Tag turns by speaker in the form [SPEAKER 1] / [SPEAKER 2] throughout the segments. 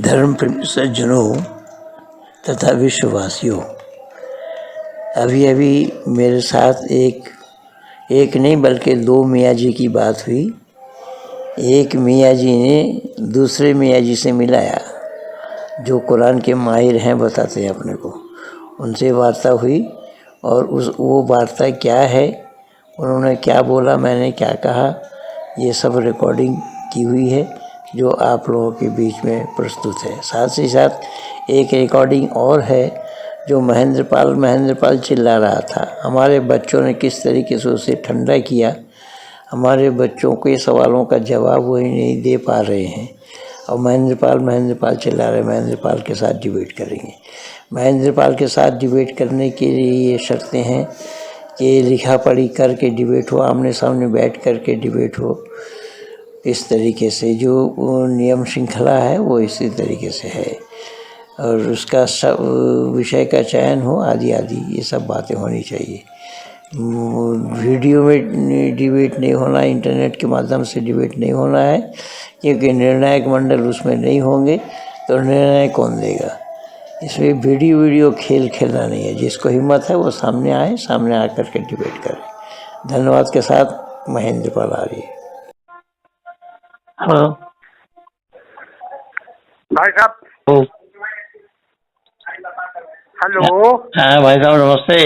[SPEAKER 1] धर्म सज्जनों तथा विश्ववासियों, अभी अभी मेरे साथ एक नहीं बल्कि दो मियाँ जी की बात हुई। एक मियाँ जी ने दूसरे मियाँ जी से मिलाया जो कुरान के माहिर हैं, बताते हैं अपने को। उनसे वार्ता हुई और वो वार्ता क्या है, उन्होंने क्या बोला, मैंने क्या कहा, ये सब रिकॉर्डिंग की हुई है जो आप लोगों के बीच में प्रस्तुत है। साथ ही साथ एक रिकॉर्डिंग और है जो महेंद्रपाल चिल्ला रहा था। हमारे बच्चों ने किस तरीके से उसे ठंडा किया, हमारे बच्चों के सवालों का जवाब वो नहीं दे पा रहे हैं और महेंद्रपाल चिल्ला रहे, महेंद्रपाल के साथ डिबेट करेंगे। महेंद्रपाल के साथ डिबेट करने के लिए ये शर्तें हैं कि लिखा पढ़ी करके डिबेट हो, आमने सामने बैठ करके डिबेट हो। इस तरीके से जो नियम श्रृंखला है वो इसी तरीके से है और उसका सब विषय का चयन हो, आदि ये सब बातें होनी चाहिए। वीडियो में डिबेट नहीं होना, इंटरनेट के माध्यम से डिबेट नहीं होना है, क्योंकि निर्णायक मंडल उसमें नहीं होंगे तो निर्णय कौन देगा। इसमें वीडियो खेल खेलना नहीं है। जिसको हिम्मत है वो सामने आए, सामने आकर के डिबेट करें। धन्यवाद के साथ महेंद्रपाल आर्य।
[SPEAKER 2] हेलो
[SPEAKER 3] भाई साहब। हेलो।
[SPEAKER 2] हाँ भाई साहब नमस्ते।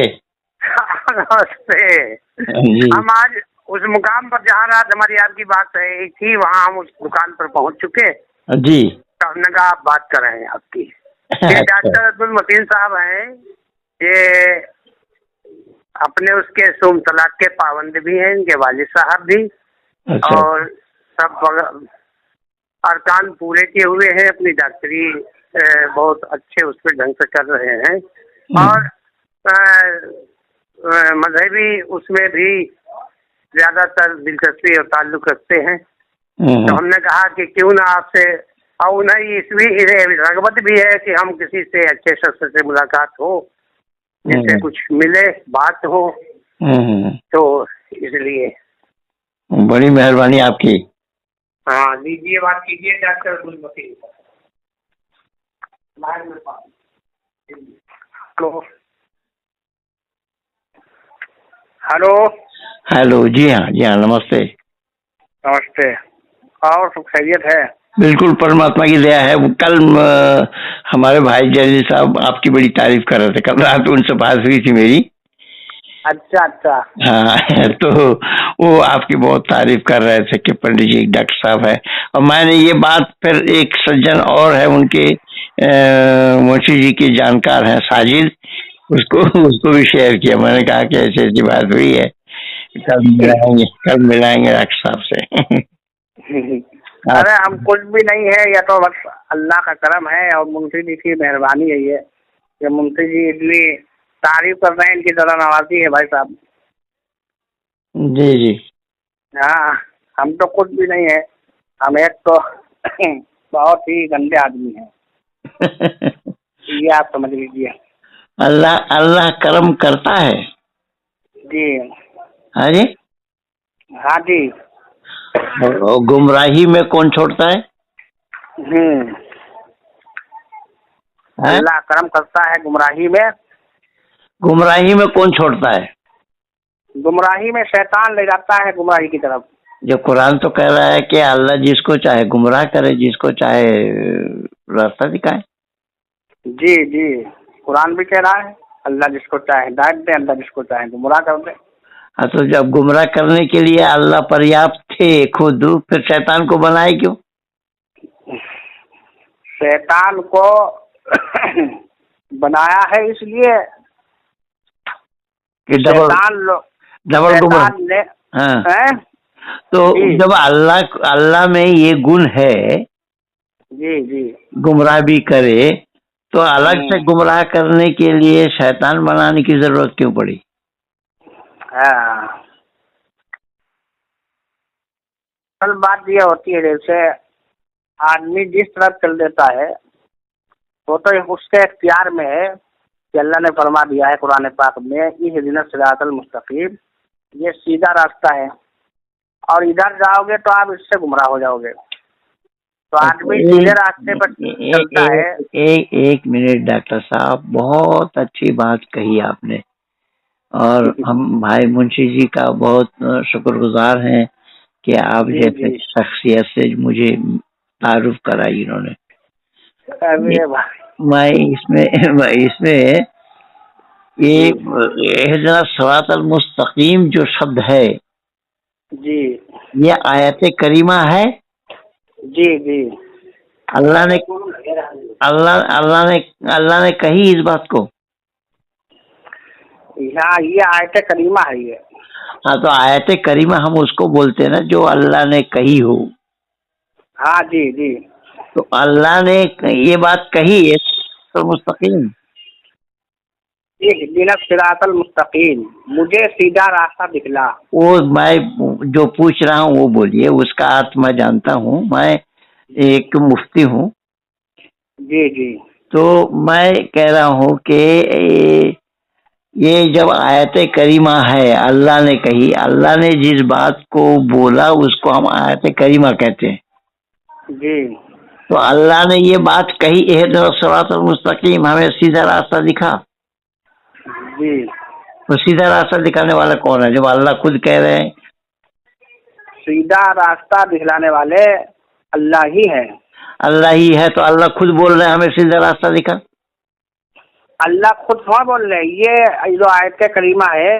[SPEAKER 3] नमस्ते
[SPEAKER 2] जी
[SPEAKER 3] हम आज उस मुकाम पर जहाँ रात हमारी आपकी बात रही थी वहाँ हम उस दुकान पर पहुँच चुके।
[SPEAKER 2] जी
[SPEAKER 3] तो हमने कहा आप बात कर रहे हैं आपकी। ये डॉक्टर अब्दुल मतीन साहब हैं, ये अपने उसके सोम तलाक के पाबंद भी हैं, इनके वालिद साहब भी।
[SPEAKER 2] अच्छा।
[SPEAKER 3] और सब अरकान पूरे किए हुए हैं, अपनी डॉक्टरी बहुत अच्छे उस पर ढंग से कर रहे हैं और मजहबी उसमें भी ज्यादातर दिलचस्पी और ताल्लुक रखते हैं। तो हमने कहा कि क्यों ना आपसे, और उन्हें इसलिए रगबत भी है कि हम किसी से अच्छे शख्स से मुलाकात हो, जिससे कुछ मिले, बात हो। तो इसलिए
[SPEAKER 2] बड़ी मेहरबानी आपकी।
[SPEAKER 3] हाँ लीजिए, बात कीजिए doctor Abdul Matin. Hello hello.
[SPEAKER 2] Hello जी हाँ नमस्ते।
[SPEAKER 3] नमस्ते। और सब खैरियत है?
[SPEAKER 2] बिल्कुल परमात्मा की दया है। कल हमारे भाई जलील साहब आपकी बड़ी तारीफ कर रहे थे, कल रात उनसे बात हुई थी मेरी।
[SPEAKER 3] अच्छा अच्छा।
[SPEAKER 2] हाँ तो वो आपकी बहुत तारीफ कर रहे थे कि पंडित जी डॉक्टर साहब है। और मैंने ये बात फिर एक सज्जन और है उनके मोची जी के जानकार हैं साजिद, उसको भी शेयर किया। मैंने कहा कि ऐसी ऐसी बात हुई है, कल मिलाएंगे डॉक्टर साहब से।
[SPEAKER 3] अरे हम कुछ भी नहीं है, या तो बस अल्लाह का करम है और मुंशी जी की मेहरबानी है ये मुंशी जी इतनी तारीफ कर रहे हैं, इनकी तरह नवाजी है भाई साहब।
[SPEAKER 2] जी जी
[SPEAKER 3] हाँ हम तो कुछ भी नहीं है, हम एक तो बहुत ही गंदे आदमी हैं। ये आप समझ लीजिए।
[SPEAKER 2] अल्लाह करम करता है
[SPEAKER 3] जी
[SPEAKER 2] हाँ जी।
[SPEAKER 3] हाँ जी।
[SPEAKER 2] और गुमराही में कौन छोड़ता है?
[SPEAKER 3] अल्लाह करम करता है गुमराही में।
[SPEAKER 2] गुमराही में कौन छोड़ता है?
[SPEAKER 3] गुमराही में शैतान ले जाता है गुमराही की तरफ।
[SPEAKER 2] जो कुरान तो कह रहा है कि अल्लाह जिसको चाहे गुमराह करे, जिसको चाहे रास्ता दिखाए।
[SPEAKER 3] जी जी कुरान भी कह रहा है अल्लाह जिसको चाहे हिदायत दे, अल्लाह जिसको चाहे गुमराह कर दे।
[SPEAKER 2] हाँ तो जब गुमराह करने के लिए अल्लाह पर्याप्त थे खुद, फिर शैतान को बनाए क्यों?
[SPEAKER 3] शैतान को बनाया है इसलिए
[SPEAKER 2] कि डबल गुमराह।
[SPEAKER 3] ने
[SPEAKER 2] हाँ तो जब अल्लाह में ये गुण है
[SPEAKER 3] जी जी
[SPEAKER 2] गुमराह भी करे, तो अलग से गुमराह करने के लिए शैतान बनाने की जरूरत क्यों पड़ी?
[SPEAKER 3] असल बात यह होती है, जैसे आदमी जिस तरफ चल देता है वो तो उसके इख्तियार में है कि अल्लाह ने फरमा दिया है कुरान पाक में, इहदिना सिरातल मुस्तकीम, ये सीधा रास्ता है और इधर जाओगे तो आप इससे गुमराह हो जाओगे। तो आदमी सीधे रास्ते पर चलता है।
[SPEAKER 2] एक मिनट डॉक्टर साहब, बहुत अच्छी बात कही आपने, और हम भाई मुंशी जी का बहुत शुक्रगुजार हैं कि आप
[SPEAKER 3] जी
[SPEAKER 2] जैसे
[SPEAKER 3] जी।
[SPEAKER 2] शख्सियत से मुझे तारुफ कराई इन्होंने।
[SPEAKER 3] अरे भाई।
[SPEAKER 2] मैं इसमें ये इहदिना सिरातल मुस्तकीम जो शब्द है,
[SPEAKER 3] जी
[SPEAKER 2] ये आयत करीमा है।
[SPEAKER 3] जी जी।
[SPEAKER 2] अल्लाह ने अल्लाह ने कही इस बात को।
[SPEAKER 3] हाँ, ये आयत करीमा है ये।
[SPEAKER 2] हाँ, तो आयत करीमा हम उसको बोलते हैं ना जो अल्लाह ने कही हो।
[SPEAKER 3] हाँ जी जी।
[SPEAKER 2] तो अल्लाह ने ये बात कही है तो मुस्तकीम,
[SPEAKER 3] इहदिना सिरातल मुस्तकीम, मुझे सीधा रास्ता दिखला।
[SPEAKER 2] वो मैं जो पूछ रहा हूँ वो बोलिए, उसका अर्थ मैं जानता हूँ। मैं एक मुफ्ती हूँ,
[SPEAKER 3] जी जी।
[SPEAKER 2] तो मैं कह रहा हूँ कि ये जब आयत करीमा है, अल्लाह ने कही, अल्लाह ने जिस बात को बोला उसको हम आयत करीमा कहते हैं।
[SPEAKER 3] जी
[SPEAKER 2] तो अल्लाह ने ये बात कही, इहदिना सिरातल मुस्तकीम, हमें सीधा रास्ता दिखा।
[SPEAKER 3] जी।
[SPEAKER 2] तो सीधा रास्ता दिखाने वाला कौन है? जब अल्लाह खुद कह रहे हैं
[SPEAKER 3] सीधा रास्ता दिखलाने वाले अल्लाह ही है।
[SPEAKER 2] अल्लाह ही है, तो अल्लाह खुद बोल रहे हैं हमें सीधा रास्ता दिखा।
[SPEAKER 3] अल्लाह खुद कौन बोल रहे हैं? ये जो आयत करीमा है,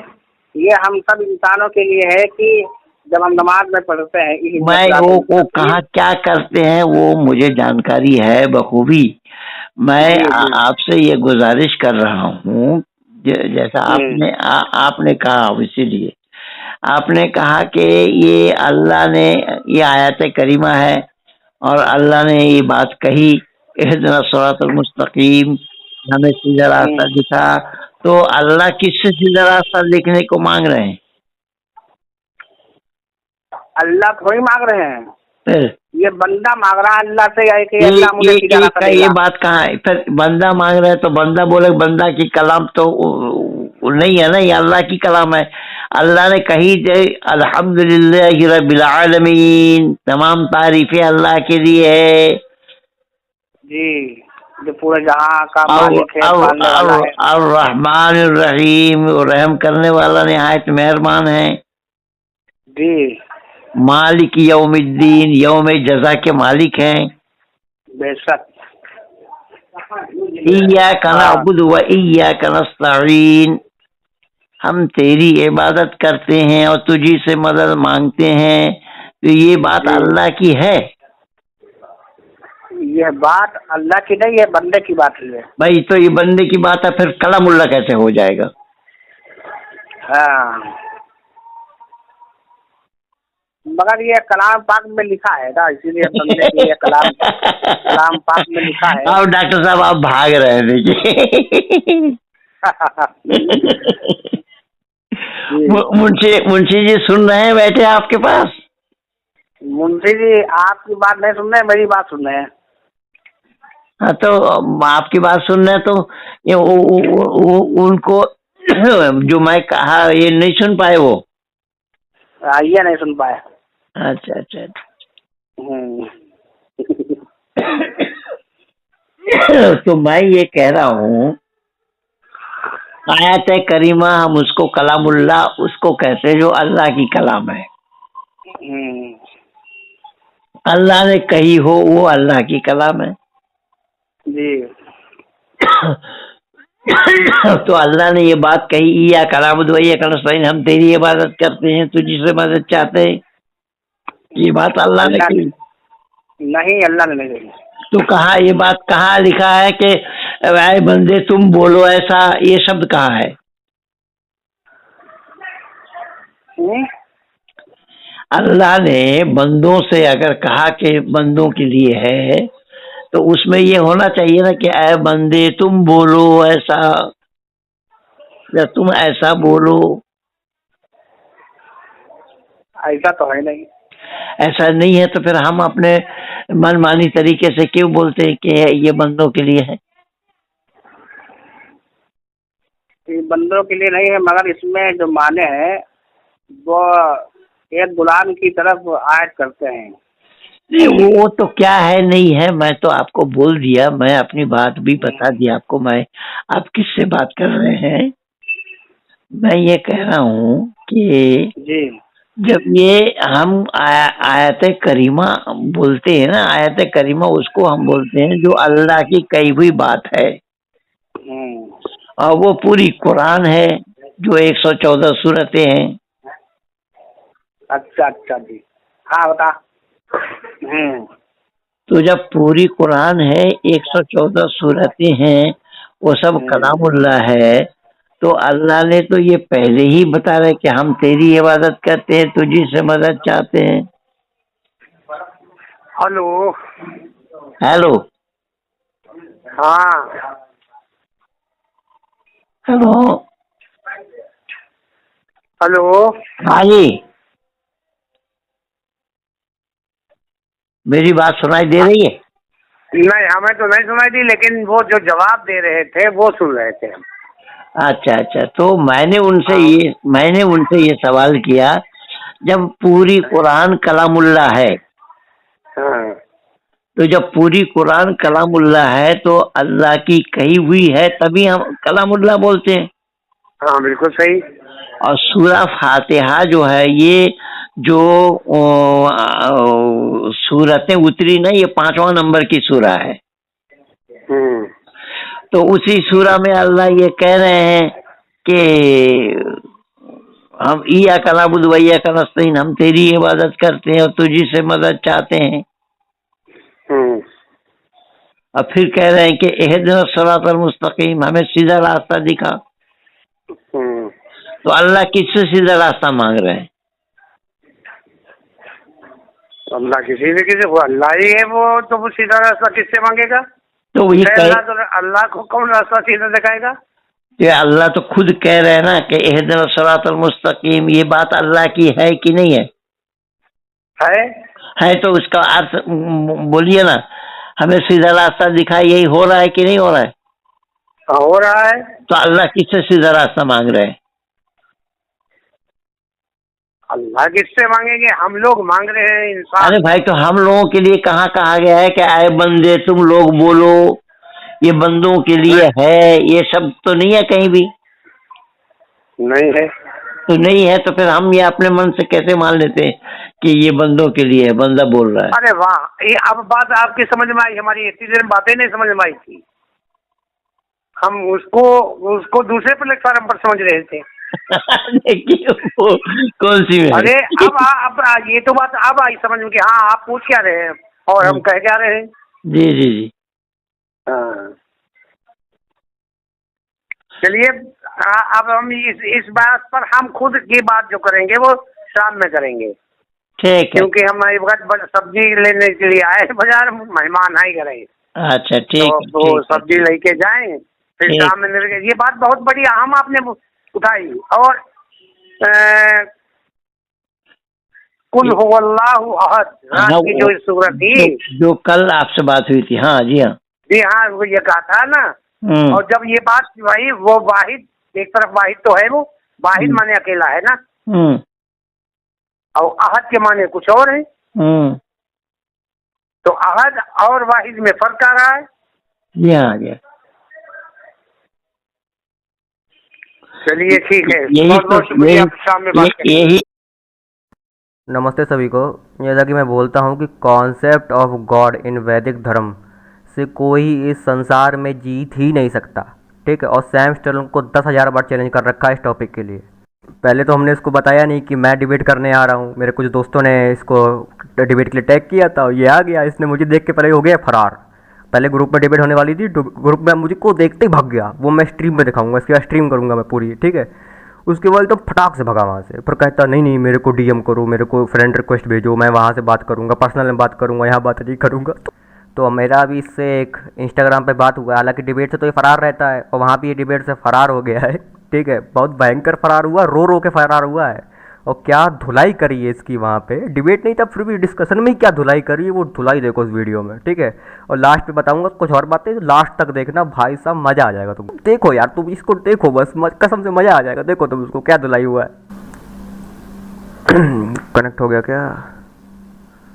[SPEAKER 3] ये हम सब इंसानों के लिए है कि जब हम नमाज में पढ़ते हैं इहदिना
[SPEAKER 2] मैं
[SPEAKER 3] सिरातल
[SPEAKER 2] वो
[SPEAKER 3] मुस्तकीम।
[SPEAKER 2] कहाँ क्या करते हैं वो मुझे जानकारी है बखूबी। मैं
[SPEAKER 3] जी जी।
[SPEAKER 2] आपसे ये गुजारिश कर रहा हूँ, जैसा आपने कहा, इसीलिए आपने कहा कि ये अल्लाह ने, ये आयत करीमा है और अल्लाह ने ये बात कही, इहदिना सिरातल मुस्तकीम, हमें सीधा रास्ता दिखा। तो अल्लाह किससे सीधा रास्ता दिखने को मांग रहे हैं?
[SPEAKER 3] अल्लाह थोड़ी मांग रहे हैं,
[SPEAKER 2] फिर
[SPEAKER 3] ये बंदा मांग रहा है अल्लाह से कि अल्लाह मुझे सीधा रास्ता
[SPEAKER 2] ये
[SPEAKER 3] देगा।
[SPEAKER 2] बात कहाँ है? फिर बंदा मांग रहा है तो बंदा बोले, बंदा की कलाम तो वो नहीं है ना, ये अल्लाह की कलाम है। अल्लाह ने कही अल्हम्दुलिल्लाहि रब्बिल आलमीन, तमाम तारीफें अल्लाह के लिए है।
[SPEAKER 3] जी, जो पूरे जहां का मालिक है, पालने वाला है।
[SPEAKER 2] अर्रहमान रहीम, रहम करने वाला, निहायत मेहरबान है।
[SPEAKER 3] जी
[SPEAKER 2] मालिक यौमिद्दीन, यौम जज़ा के मालिक हैं।
[SPEAKER 3] बेशक।
[SPEAKER 2] इय्याका नअबुदु व इय्याका नस्तईन, हम तेरी इबादत करते हैं और तुझी से मदद मांगते हैं। तो ये बात अल्लाह की है।
[SPEAKER 3] यह बात अल्लाह की नहीं है, बंदे की बात है।
[SPEAKER 2] भाई तो ये बंदे की बात है, फिर कलामुल्लाह कैसे हो जाएगा?
[SPEAKER 3] हाँ, मगर ये कलाम पाक में लिखा है ना, इसीलिए बंदे के लिए कलाम पाक में लिखा है।
[SPEAKER 2] अब डॉक्टर साहब आप भाग रहे हैं, देखिए। मुंशी जी सुन रहे हैं बैठे आपके पास?
[SPEAKER 3] मुंशी जी आपकी बात नहीं सुन रहे, मेरी बात सुन रहे हैं।
[SPEAKER 2] हाँ, तो आपकी बात सुन रहे हैं तो ये उनको जो मैं कहा ये नहीं सुन पाए वो।
[SPEAKER 3] ये नहीं सुन पाए।
[SPEAKER 2] अच्छा अच्छा। तो मैं ये कह रहा हूँ, आयत करीमा हम उसको कलामुल्लाह उसको कहते हैं जो अल्लाह की कलाम है। अल्लाह ने कही हो वो अल्लाह की कलाम है।
[SPEAKER 3] जी।
[SPEAKER 2] तो अल्लाह ने ये बात कही, इय्याका नअबुदु व इय्याका नस्तईन, हम तेरी इबादत करते हैं, तुझी से मदद चाहते हैं। ये बात अल्लाह ने कही
[SPEAKER 3] नहीं, अल्लाह ने नहीं कही।
[SPEAKER 2] तो कहा, ये बात कहाँ लिखा है कि ऐ बंदे तुम बोलो ऐसा? ये शब्द कहाँ है? अल्लाह ने बंदों से अगर कहा कि बंदों के लिए है, तो उसमें ये होना चाहिए ना कि ऐ बंदे तुम बोलो ऐसा, या तुम ऐसा बोलो।
[SPEAKER 3] ऐसा तो है नहीं।
[SPEAKER 2] ऐसा नहीं है तो फिर हम अपने मनमानी तरीके से क्यों बोलते हैं कि ये बंदों के लिए है?
[SPEAKER 3] ये बंदों के लिए नहीं है, मगर इसमें जो माने हैं वो एक गुलाम की तरफ आयत करते हैं।
[SPEAKER 1] नहीं वो तो क्या है नहीं है, मैं तो आपको बोल दिया, मैं अपनी बात भी बता दी आपको। मैं आप किससे बात कर रहे हैं? मैं ये कह रहा हूँ कि
[SPEAKER 3] जी
[SPEAKER 1] जब ये हम आयत करीमा बोलते हैं ना, आयत करीमा उसको हम बोलते हैं जो अल्लाह की कही हुई बात है, और वो पूरी कुरान है जो 114 सूरतें हैं।
[SPEAKER 3] अच्छा अच्छा जी, हाँ बता।
[SPEAKER 1] तो जब पूरी कुरान है, 114 सूरतें हैं, वो सब कलामुल्लाह है, तो अल्लाह ने तो ये पहले ही बता रहे कि हम तेरी इबादत करते हैं, तुझी से मदद चाहते हैं।
[SPEAKER 3] हेलो।
[SPEAKER 1] हेलो।
[SPEAKER 3] हाँ
[SPEAKER 1] हेलो।
[SPEAKER 3] हेलो।
[SPEAKER 1] हाँ जी, मेरी बात सुनाई दे रही है?
[SPEAKER 3] नहीं हमें तो नहीं सुनाई दी, लेकिन वो जो जवाब दे रहे थे वो सुन रहे थे हम।
[SPEAKER 1] अच्छा अच्छा, तो
[SPEAKER 3] हाँ
[SPEAKER 1] मैंने उनसे ये सवाल किया, जब पूरी कुरान कलामुल्लाह है,
[SPEAKER 3] हाँ
[SPEAKER 1] तो जब पूरी कुरान कलामुल्लाह है तो अल्लाह की कही हुई है, तभी हम कलामुल्लाह बोलते हैं।
[SPEAKER 3] हाँ बिल्कुल सही।
[SPEAKER 1] और सूरा फातिहा जो है, ये जो सूरतें उतरी ना, ये 5वां नंबर की सूरा है। तो उसी सूरा में अल्लाह ये कह रहे हैं कि हम ईया का नाबुद वैया का नस्तईन, हम तेरी इबादत करते हैं और तुझी से मदद चाहते हैं। और फिर कह रहे हैं कि इहदिना सिरातल मुस्तकीम, हमें सीधा रास्ता दिखा। तो अल्लाह किससे सीधा रास्ता मांग रहे हैं?
[SPEAKER 3] अल्लाह किसी न किसी को, अल्लाह ही है वो, तो वो सीधा रास्ता किससे मांगेगा?
[SPEAKER 1] तो ये
[SPEAKER 3] अल्लाह तो अल्लाह को कौन रास्ता सीधा दिखाएगा?
[SPEAKER 1] ये अल्लाह तो खुद कह रहे हैं ना कि इहदिना सिरातल मुस्तकीम, ये बात अल्लाह की है कि नहीं है? है तो उसका अर्थ बोलिए ना, हमें सीधा रास्ता दिखाई, यही हो रहा है कि नहीं हो रहा है?
[SPEAKER 3] हो रहा है।
[SPEAKER 1] तो अल्लाह किससे सीधा रास्ता मांग रहे हैं?
[SPEAKER 3] अल्लाह किससे मांगेंगे? हम लोग मांग रहे हैं, इंसान।
[SPEAKER 1] अरे भाई, तो हम लोगों के लिए कहाँ कहा गया है कि आए बंदे तुम लोग बोलो, ये बंदों के लिए है? ये सब तो नहीं है कहीं भी।
[SPEAKER 3] नहीं है
[SPEAKER 1] तो नहीं है तो फिर हम ये अपने मन से कैसे मान लेते हैं कि ये बंदों के लिए है, बंदा बोल रहा है?
[SPEAKER 3] अरे वाह, ये अब बात आपकी समझ में आई, हमारी इतनी देर बातें नहीं समझ में आई थी। हम उसको उसको दूसरे प्लेटफॉर्म पर समझ रहे थे।
[SPEAKER 1] देखिए वो कौन सी में है?
[SPEAKER 3] अरे अब ये तो बात अब आई समझ में कि हाँ आप पूछ क्या रहे हैं और हम कह क्या रहे हैं।
[SPEAKER 1] जी जी जी।
[SPEAKER 3] हाँ। चलिए, अब हम इस बात पर हम खुद की बात जो करेंगे वो शाम में करेंगे।
[SPEAKER 1] ठीक है।
[SPEAKER 3] क्योंकि हम एक वक्त सब्जी लेने के लिए आए बाजार, मेहमान आए घर।
[SPEAKER 1] अच्छा ठीक
[SPEAKER 3] तो
[SPEAKER 1] है।
[SPEAKER 3] सब्जी लेके जाएं, फिर शाम में मिल गए। ये बात बहुत बड़ी अहम आपने उठाई। और कुल हुवल्लाहु अहद, रात की जो सूरत थी,
[SPEAKER 1] जो कल आपसे बात हुई थी। हाँ जी हाँ
[SPEAKER 3] जी हाँ, वो ये कहा था ना। और जब ये बात वही वो वाहिद, एक तरफ वाहिद तो है, वो वाहिद माने अकेला है ना, और अहद के माने कुछ और है। तो अहद और वाहिद में फर्क आ रहा है।
[SPEAKER 1] जी हाँ जी।
[SPEAKER 3] चलिए ठीक है,
[SPEAKER 1] यही
[SPEAKER 3] बहुत बहुत शुक्रिया, शाम में बात करेंगे।
[SPEAKER 1] यही।
[SPEAKER 4] नमस्ते सभी को। जैसा कि मैं बोलता हूँ कि कॉन्सेप्ट ऑफ गॉड इन वैदिक धर्म से कोई इस संसार में जीत ही नहीं सकता, ठीक है। और सैम स्टर्लिंग को 10,000 बार चैलेंज कर रखा है इस टॉपिक के लिए। पहले तो हमने इसको बताया नहीं कि मैं डिबेट करने आ रहा हूँ, मेरे कुछ दोस्तों ने इसको डिबेट के लिए टैग किया था, ये आ गया, इसने मुझे देख के पहले हो गया फरार। पहले ग्रुप में डिबेट होने वाली थी, ग्रुप में मुझे को देखते ही भाग गया। वो मैं स्ट्रीम में दिखाऊंगा, इसके बाद स्ट्रीम करूँगा मैं पूरी, ठीक है। उसके बाद तो फटाक से भगा वहाँ से, पर कहता नहीं नहीं मेरे को डीएम करो, मेरे को फ्रेंड रिक्वेस्ट भेजो, मैं वहाँ से बात करूँगा, पर्सनल में बात करूँगा, यहाँ बात नहीं करूँगा। तो मेरा भी इससे एक इंस्टाग्राम पे बात हुआ, हालांकि डिबेट से तो ये फरार रहता है, और वहाँ भी ये डिबेट से फरार हो गया है, ठीक है। बहुत भयंकर फरार हुआ, रो रो के फरार हुआ है। और क्या धुलाई करी है इसकी वहाँ पे, डिबेट नहीं था फिर भी डिस्कशन में ही क्या धुलाई करी है, वो धुलाई देखो इस वीडियो में, ठीक है। और लास्ट पे बताऊंगा कुछ और बातें, लास्ट तक देखना भाई साहब, मज़ा आ जाएगा। तुम देखो यार, तुम इसको देखो बस, कसम से मज़ा आ जाएगा। देखो तुम उसको क्या धुलाई हुआ है। कनेक्ट हो गया क्या?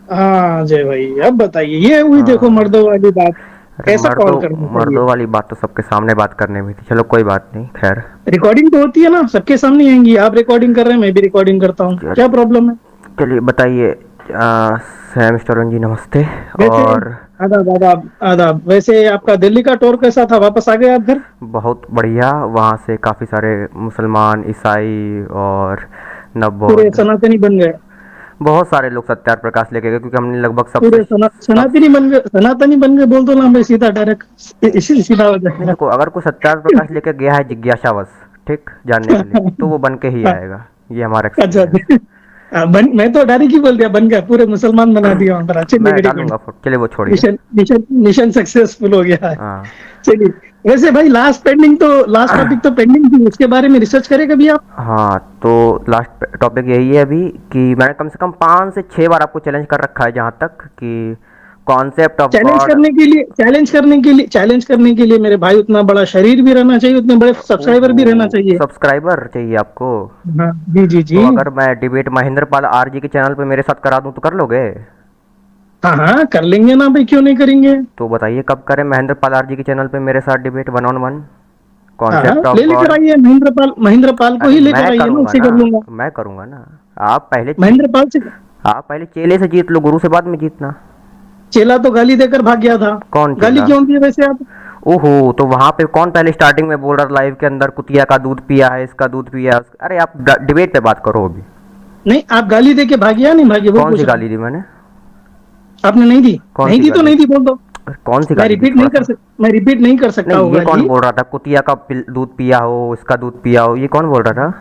[SPEAKER 5] हाँ जय भाई, अब बताइए, ये हुई देखो मर्दों वाली बात।
[SPEAKER 4] अरे
[SPEAKER 5] कैसा कॉल करना चाहिए?
[SPEAKER 4] मर्दों वाली बात तो सबके सामने बात करने में थी, चलो कोई बात नहीं, खैर।
[SPEAKER 5] रिकॉर्डिंग तो होती है ना, सबके सामने आएंगी। आप रिकॉर्डिंग कर रहे हैं, मैं भी रिकॉर्डिंग करता हूँ, क्या प्रॉब्लम है?
[SPEAKER 4] चलिए बताइए। सैम स्टोरन जी नमस्ते।
[SPEAKER 5] वैसे
[SPEAKER 4] और
[SPEAKER 5] आदाब आदाब आदाब। वैसे आपका दिल्ली का टूर कैसा था? वापस आ गए आप घर?
[SPEAKER 4] बहुत बढ़िया, वहाँ से काफ़ी सारे मुसलमान, ईसाई और
[SPEAKER 5] पूरे
[SPEAKER 4] नवबौद्ध,
[SPEAKER 5] सनातनी बन गए?
[SPEAKER 4] बहुत सारे लोग सत्यार प्रकाश लेके गए, क्योंकि हमने लगभग
[SPEAKER 5] पूरे
[SPEAKER 4] सबसे
[SPEAKER 5] सनातनी बन गए, सनातनी बन गए बोल दो ना भाई, सीधा डायरेक्ट इसी सीधा हो
[SPEAKER 4] नहीं,
[SPEAKER 5] जाएगा।
[SPEAKER 4] देखो अगर कोई सत्यार प्रकाश लेके गया है जिज्ञासावश, ठीक, जानने के लिए, तो वो बन के ही आएगा, ये हमारा
[SPEAKER 5] अच्छा
[SPEAKER 4] एक्सपीरियंस।
[SPEAKER 5] मैं तो डायरेक्ट ही बोल दिया, बन गया, पूरे मुसलमान बना दिया वहां पर। चलिए
[SPEAKER 4] मैं
[SPEAKER 5] वेरी गुड,
[SPEAKER 4] डालूंगा फोटो, चलिए वो छोड़िए।
[SPEAKER 5] मिशन मिशन मिशन सक्सेसफुल हो गया है।
[SPEAKER 4] हाँ
[SPEAKER 5] चलिए, वैसे भाई लास्ट टॉपिक तो पेंडिंग थी, उसके बारे में रिसर्च करें कभी आप?
[SPEAKER 4] हाँ, तो लास्ट टॉपिक यही है अभी कि मैंने कम से कम 5 से 6 बार आपको चैलेंज कर रखा है, जहाँ तक कि कॉन्सेप्ट ऑफ
[SPEAKER 5] चैलेंज
[SPEAKER 4] गॉड।
[SPEAKER 5] करने के लिए मेरे भाई उतना बड़ा शरीर भी रहना चाहिए, उतने बड़े सब्सक्राइबर भी रहना चाहिए।
[SPEAKER 4] सब्सक्राइबर चाहिए आपको?
[SPEAKER 5] हाँ जी जी जी।
[SPEAKER 4] तो अगर मैं debate Mahendra Pal R G के चैनल पे मेरे साथ करा दूं तो कर लोगे?
[SPEAKER 5] हाँ हाँ कर लेंगे ना भाई, क्यों नहीं करेंगे।
[SPEAKER 4] तो बताइए कब करें महेंद्र पाल आर जी के चैनल पे मेरे साथ डिबेट 1-on-1
[SPEAKER 5] हाँ
[SPEAKER 4] कॉन्सेप्ट ऑफ
[SPEAKER 5] ले लेकर
[SPEAKER 4] गॉड?
[SPEAKER 5] आइए, महेंद्र पाल को ही लेकर आइए ना, उससे कर लूंगा।
[SPEAKER 4] मैं करूंगा ना। आप पहले
[SPEAKER 5] महेंद्र पाल से
[SPEAKER 4] आप पहले चेले से जीत लो, गुरु से बाद में जीतना।
[SPEAKER 5] चेला तो गाली देकर भाग गया था।
[SPEAKER 4] कौन
[SPEAKER 5] गाली
[SPEAKER 4] चेला?
[SPEAKER 5] क्यों दी वैसे आप?
[SPEAKER 4] ओहो, तो वहां पे कौन पहले स्टार्टिंग में बोल रहा लाइव के अंदर, कुतिया का दूध पिया है, इसका दूध पिया है? अरे आप डिबेट पे बात करो अभी।
[SPEAKER 5] नहीं, आप गाली दे के भागे या नहीं भागे, वो
[SPEAKER 4] कौन सी
[SPEAKER 5] पूछ रहा
[SPEAKER 4] गाली दी मैंने?
[SPEAKER 5] हूं। आपने नहीं दी?
[SPEAKER 4] कौन
[SPEAKER 5] नहीं
[SPEAKER 4] सी
[SPEAKER 5] दी तो
[SPEAKER 4] गाली?
[SPEAKER 5] नहीं दी बोल दो।
[SPEAKER 4] कौन सी
[SPEAKER 5] मैं
[SPEAKER 4] गाली दी?
[SPEAKER 5] रिपीट नहीं कर सकता, मैं रिपीट नहीं कर सकता
[SPEAKER 4] नहीं,
[SPEAKER 5] हूँ
[SPEAKER 4] ये कौन
[SPEAKER 5] गाली।
[SPEAKER 4] बोल रहा था कुतिया का दूध पिया हो, इसका दूध पिया हो, ये कौन बोल रहा था?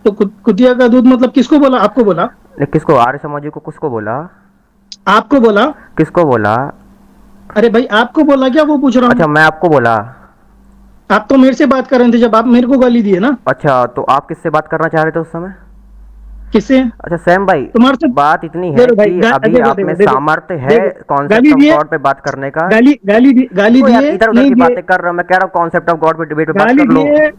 [SPEAKER 5] तो कुतिया का दूध मतलब किसको बोला? आपको बोला?
[SPEAKER 4] नहीं, किसको? आर्य समाजी को? किसको बोला?
[SPEAKER 5] आपको बोला?
[SPEAKER 4] किसको बोला?
[SPEAKER 5] अरे भाई आपको बोला क्या, वो पूछ रहा
[SPEAKER 4] अच्छा,
[SPEAKER 5] हूँ।
[SPEAKER 4] मैं आपको बोला?
[SPEAKER 5] आप तो मेरे से बात कर रहे थे जब आप मेरे को गाली दिए ना।
[SPEAKER 4] अच्छा, तो आप किससे बात करना चाह रहे थे उस समय?
[SPEAKER 5] किससे?
[SPEAKER 4] अच्छा सैम भाई,
[SPEAKER 5] तुम्हारे से।
[SPEAKER 4] बात इतनी है
[SPEAKER 5] देखो भाई,
[SPEAKER 4] कि अभी
[SPEAKER 5] देखो,
[SPEAKER 4] आप में
[SPEAKER 5] देखो,
[SPEAKER 4] सामर्थ्य है
[SPEAKER 5] देखो,
[SPEAKER 4] कॉन्सेप्ट
[SPEAKER 5] गाली
[SPEAKER 4] ऑफ
[SPEAKER 5] दिए,
[SPEAKER 4] गॉड पे बात करने का।
[SPEAKER 5] गाली
[SPEAKER 4] तो यार
[SPEAKER 5] दिए
[SPEAKER 4] इधर उधर
[SPEAKER 5] नहीं
[SPEAKER 4] की
[SPEAKER 5] दिए,
[SPEAKER 4] बातें कर रहा हूं, मैं कह रहा हूँ कॉन्सेप्ट ऑफ गॉड पे डिबेट पे बात
[SPEAKER 5] गाली
[SPEAKER 4] कर लो।
[SPEAKER 5] दिए,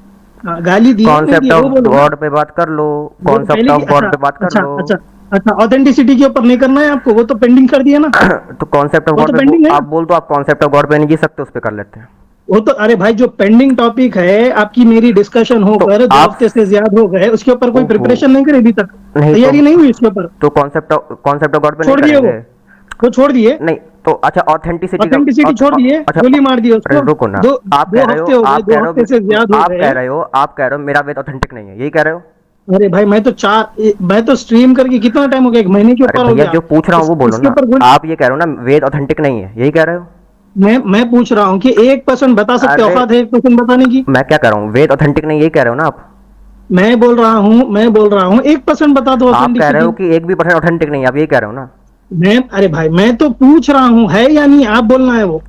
[SPEAKER 5] हाँ, गाली दिए नहीं
[SPEAKER 4] कॉन्सेप्ट
[SPEAKER 5] दिए वो
[SPEAKER 4] ऑफ
[SPEAKER 5] बोलो ना।
[SPEAKER 4] गॉड पे बात कर लो,
[SPEAKER 5] वो
[SPEAKER 4] कॉन्सेप्ट
[SPEAKER 5] पहले
[SPEAKER 4] ऑफ
[SPEAKER 5] की-
[SPEAKER 4] गॉड
[SPEAKER 5] अच्छा
[SPEAKER 4] पे बात कर
[SPEAKER 5] अच्छा
[SPEAKER 4] लो।
[SPEAKER 5] अच्छा अच्छा, ऑथेंटिसिटी के ऊपर नहीं करना है आपको, वो तो पेंडिंग कर दिया ना।
[SPEAKER 4] तो कॉन्सेप्ट ऑफ
[SPEAKER 5] वो
[SPEAKER 4] गॉड
[SPEAKER 5] तो
[SPEAKER 4] पे
[SPEAKER 5] पेंडिंग है।
[SPEAKER 4] आप बोल दो, आप कॉन्सेप्ट ऑफ गॉड पे नहीं जी सकते, उस पे कर लेते हैं।
[SPEAKER 5] वो तो, अरे भाई जो पेंडिंग टॉपिक है आपकी मेरी डिस्कशन होकर दो
[SPEAKER 4] आप
[SPEAKER 5] हफ्ते से ज्यादा हो गए, उसके ऊपर कोई
[SPEAKER 4] ओहो,
[SPEAKER 5] प्रिपरेशन नहीं करे अभी तक,
[SPEAKER 4] नहीं
[SPEAKER 5] तैयारी नहीं हुई उसके ऊपर।
[SPEAKER 4] तो कॉन्सेप्ट ऑफ गॉड पे नहीं
[SPEAKER 5] छोड़ दिए
[SPEAKER 4] करेंगे?
[SPEAKER 5] वो छोड़ दिए।
[SPEAKER 4] नहीं तो अच्छा, ऑथेंटिसिटी
[SPEAKER 5] ऑथेंटिसिटी छोड़ दिए,
[SPEAKER 4] अच्छा,
[SPEAKER 5] गोली मार दी उसको।
[SPEAKER 4] रुको ना। आप
[SPEAKER 5] दो
[SPEAKER 4] कह रहे
[SPEAKER 5] हफ्ते हो
[SPEAKER 4] हो,
[SPEAKER 5] गए,
[SPEAKER 4] आप
[SPEAKER 5] दो
[SPEAKER 4] कह रहे
[SPEAKER 5] हफ्ते से ज्यादा
[SPEAKER 4] हो,
[SPEAKER 5] हो
[SPEAKER 4] आप
[SPEAKER 5] गए।
[SPEAKER 4] कह रहे हो मेरा वेद ऑथेंटिक नहीं है, यही कह रहे हो?
[SPEAKER 5] अरे भाई मैं तो स्ट्रीम करके कितना टाइम हो गया, 1 महीने के
[SPEAKER 4] अरे
[SPEAKER 5] ऊपर हो
[SPEAKER 4] भैया
[SPEAKER 5] गया।
[SPEAKER 4] जो पूछ रहा हूँ वो बोलो
[SPEAKER 5] इसके
[SPEAKER 4] ना।
[SPEAKER 5] ऊपर
[SPEAKER 4] आप ये कह रहे हो ना वेद ऑथेंटिक नहीं है, यही कह रहे हो?
[SPEAKER 5] मैं पूछ रहा हूँ कि 1% बता सकते हो,
[SPEAKER 4] अरे
[SPEAKER 5] औकात है 1% बताने की?
[SPEAKER 4] मैं क्या कह रहा हूँ, वेद ऑथेंटिक नहीं, यही कह रहे हो ना आप?
[SPEAKER 5] मैं बोल रहा हूँ 1% बता दो
[SPEAKER 4] आप कह रहे हो
[SPEAKER 5] ऑथेंटिसिटी।
[SPEAKER 4] कि 1% ऑथेंटिक नहीं है, आप यही कह रहे हो ना?
[SPEAKER 5] अरे भाई मैं तो पूछ रहा हूँ है या नहीं, आप बोलना है वो।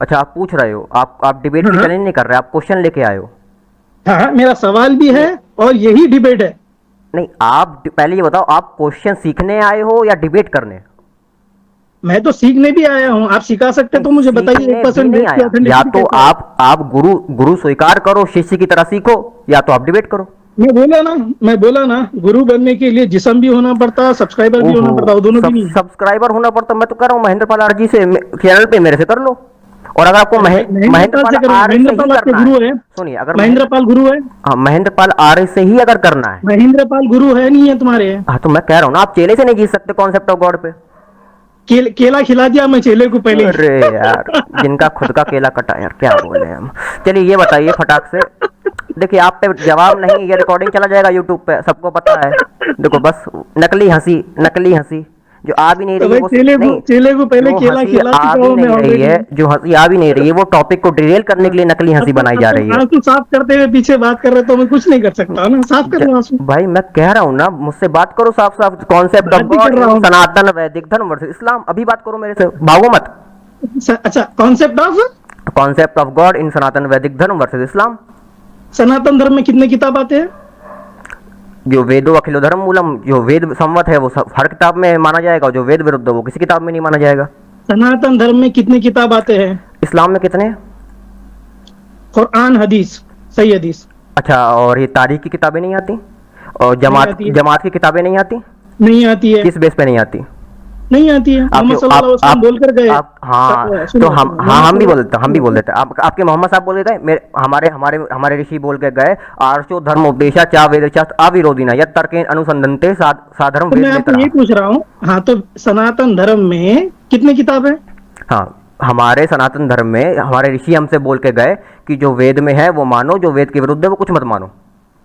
[SPEAKER 4] अच्छा, आप पूछ रहे हो, आप डिबेट की
[SPEAKER 5] हाँ
[SPEAKER 4] चैलेंज नहीं कर रहे, आप क्वेश्चन लेके आए हो।
[SPEAKER 5] हाँ, मेरा सवाल भी है और यही डिबेट है।
[SPEAKER 4] नहीं, आप पहले ये बताओ, आप क्वेश्चन सीखने आए हो या डिबेट करने?
[SPEAKER 5] मैं तो सीखने भी आया हूँ, आप सिखा सकते तो मुझे बताइए।
[SPEAKER 4] सीखने
[SPEAKER 5] 1%
[SPEAKER 4] भी नहीं आया। या तो आप गुरु स्वीकार करो, शिष्य की तरह सीखो, या तो आप डिबेट करो।
[SPEAKER 5] मैं बोला ना गुरु बनने के लिए जिस्म भी होना पड़ता, सब्सक्राइबर भी होना पड़ता, वो दोनों भी नहीं है।
[SPEAKER 4] सब्सक्राइबर होना पड़ता, मैं तो कह रहा हूँ महेंद्र पाल आर जी से चैनल पे मेरे से कर लो। और अगर आपको महेंद्र पाल आर्य से ही करना है, सुनिए, अगर
[SPEAKER 5] महेंद्र पाल गुरु है,
[SPEAKER 4] हाँ, महेंद्र पाल आर्य से ही अगर करना है,
[SPEAKER 5] महेंद्र पाल गुरु है नहीं है तुम्हारे?
[SPEAKER 4] हाँ, तो मैं कह रहा हूँ ना, आप चेले से नहीं जीत सकते कॉन्सेप्ट ऑफ गॉड पे।
[SPEAKER 5] केला खिला दिया मैं चेले को पहले।
[SPEAKER 4] अरे यार, जिनका खुद का केला कटा, यार क्या बोले हम। चलिए ये बताइए फटाक से, देखिए आप पे जवाब नहीं, ये रिकॉर्डिंग चला जाएगा यूट्यूब पे, सबको पता है। देखो बस नकली हंसी जो आ भी नहीं रही है, वो
[SPEAKER 5] चेले को पहले केला खिला
[SPEAKER 4] आ भी नहीं रही है, जो हंसी आ भी नहीं रही है, वो टॉपिक को डिरेल करने के लिए नकली हंसी बनाई जा रही है।
[SPEAKER 5] आंसू साफ करते हुए पीछे बात कर रहे तो मैं कुछ नहीं कर सकता ना, साफ कर लो आंसू।
[SPEAKER 4] भाई मैं कह रहा हूँ ना, मुझसे बात करो साफ साफ, कॉन्सेप्ट ऑफ गॉड सनातन वैदिक धर्म वर्सेस इस्लाम, अभी बात करो मेरे से, भागो मत।
[SPEAKER 5] अच्छा, कॉन्सेप्ट
[SPEAKER 4] ऑफ गॉड इन सनातन वैदिक धर्म वर्सेस इस्लाम।
[SPEAKER 5] सनातन धर्म में कितने किताब आते हैं?
[SPEAKER 4] जो वेदो अखिलो धर्म मूलम, जो वेद सम्मत है वो हर किताब में माना जाएगा, जो वेद विरुद्ध वो किसी किताब में नहीं माना जाएगा।
[SPEAKER 5] सनातन धर्म में कितने किताब आते हैं?
[SPEAKER 4] इस्लाम में कितने?
[SPEAKER 5] कुरान, हदीस, सही हदीस।
[SPEAKER 4] अच्छा, और ये तारीख की किताबें नहीं आती? और जमात की किताबें नहीं आती?
[SPEAKER 5] नहीं आती है।
[SPEAKER 4] किस बेस पे नहीं आती?
[SPEAKER 5] नहीं आती है। मोहम्मद सल्लल्लाहु अलैहि वसल्लम बोल कर गए।
[SPEAKER 4] हाँ
[SPEAKER 5] सुनो,
[SPEAKER 4] तो हम भी बोलते हम भी बोल देते आप, आपके मोहम्मद साहब बोल गए, मेरे हमारे हमारे हमारे ऋषि बोल के गए, आर्षो धर्म उपदेशा चा वेद शास्त्र अविरोधिना यद तर्केन अनुसंधनते साधर्म
[SPEAKER 5] तो
[SPEAKER 4] वेद
[SPEAKER 5] मैं आपको ये पूछ रहा हूँ, हाँ तो सनातन धर्म में कितने किताब है?
[SPEAKER 4] हाँ हमारे सनातन धर्म में हमारे ऋषि हमसे बोल के गए कि जो वेद में है वो मानो, जो वेद के विरुद्ध है वो कुछ मत मानो।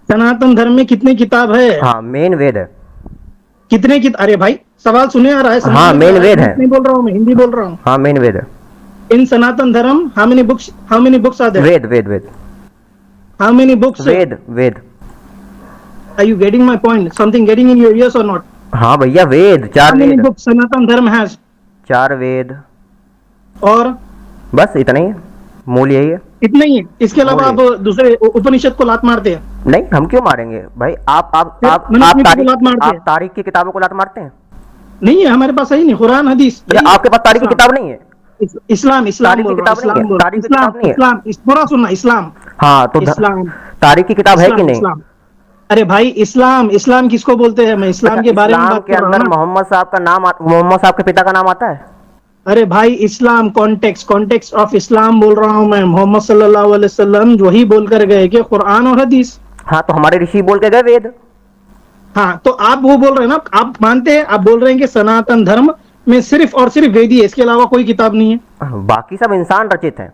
[SPEAKER 5] सनातन धर्म में कितने किताब है?
[SPEAKER 4] हाँ मेन वेद है।
[SPEAKER 5] कितने किताब? अरे भाई सवाल सुने आ रहा है?
[SPEAKER 4] हाँ मेन वेद है।
[SPEAKER 5] नहीं बोल रहा हूँ मैं, हिंदी बोल रहा हूँ।
[SPEAKER 4] हाँ मेन वेद है।
[SPEAKER 5] In Sanatan Dharma how many books are there?
[SPEAKER 4] Veda Veda Veda
[SPEAKER 5] how many books?
[SPEAKER 4] Veda Veda.
[SPEAKER 5] Are you getting my point? Something getting in your ears और नॉट?
[SPEAKER 4] हाँ भैया Veda, 4
[SPEAKER 5] how many
[SPEAKER 4] Veda,
[SPEAKER 5] books Sanatan Dharma has?
[SPEAKER 4] 4 वेद,
[SPEAKER 5] और
[SPEAKER 4] बस इतना ही है, मूल यही है।
[SPEAKER 5] इतना ही है? इसके अलावा आप दूसरे उपनिषद को लात मारते हैं?
[SPEAKER 4] नहीं हम क्यों मारेंगे भाई, आप
[SPEAKER 5] मनुस्मृति को लात मारते हैं?
[SPEAKER 4] तारीख की किताबों को लात मारते हैं?
[SPEAKER 5] नहीं है हमारे पास, है ही नहीं। कुरान हदीस
[SPEAKER 4] आपके पास तारीख की किताब नहीं है?
[SPEAKER 5] इस्लाम
[SPEAKER 4] तारीख की किताब नहीं है, तारीख की किताब नहीं है।
[SPEAKER 5] इस्लाम पूरा सुनना, इस्लाम।
[SPEAKER 4] हाँ तो
[SPEAKER 5] इस्लाम
[SPEAKER 4] तारीख की किताब है कि नहीं?
[SPEAKER 5] अरे भाई इस्लाम किसको बोलते हैं? मैं इस्लाम के बारे में बात कर रहा हूँ।
[SPEAKER 4] मोहम्मद साहब का नाम, मोहम्मद साहब के पिता का नाम आता है?
[SPEAKER 5] अरे भाई इस्लाम कॉन्टेक्स्ट ऑफ इस्लाम बोल रहा हूँ मैं। मोहम्मद सल्लल्लाहु अलैहि वसल्लम जो ही बोल कर गए कि कुरान और हदीस।
[SPEAKER 4] हाँ तो हमारे ऋषि बोल के गए वेद।
[SPEAKER 5] हाँ तो आप वो बोल रहे हैं ना, आप मानते हैं, आप बोल रहे हैं कि सनातन धर्म में सिर्फ और सिर्फ वेद ही है, इसके अलावा कोई किताब नहीं है?
[SPEAKER 4] बाकी सब इंसान रचित है।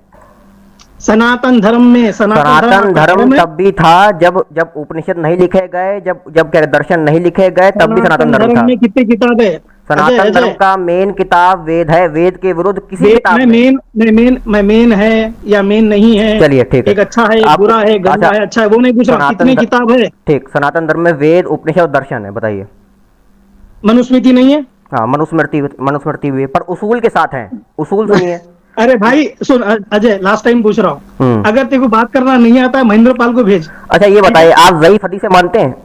[SPEAKER 5] सनातन धर्म में
[SPEAKER 4] सनातन धर्म तब भी था जब उपनिषद नहीं लिखे गए, जब क्या दर्शन नहीं लिखे गए, तब भी सनातन धर्म था।
[SPEAKER 5] में कितनी किताब है?
[SPEAKER 4] सनातन धर्म का मेन किताब वेद है। वेद के विरुद्ध किसी किताब
[SPEAKER 5] मैं मेन है या मेन नहीं है?
[SPEAKER 4] चलिए ठीक है,
[SPEAKER 5] एक अच्छा है, एक बुरा है, गंदा है, अच्छा है, वो नहीं पूछ रहा। कितनी किताब है?
[SPEAKER 4] ठीक, सनातन धर्म में वेद उपनिषद और दर्शन है, बताइए।
[SPEAKER 5] मनुस्मृति नहीं है?
[SPEAKER 4] हाँ मनुस्मृति भी है, पर उसूल के साथ है। उसूल सुनिए।
[SPEAKER 5] अरे भाई सुन अजय, लास्ट टाइम पूछ रहा हूँ, अगर तेरे को बात करना नहीं आता है महेंद्र पाल को भेज।
[SPEAKER 4] अच्छा ये बताइए, आप ज़ईफ हदीस मानते हैं?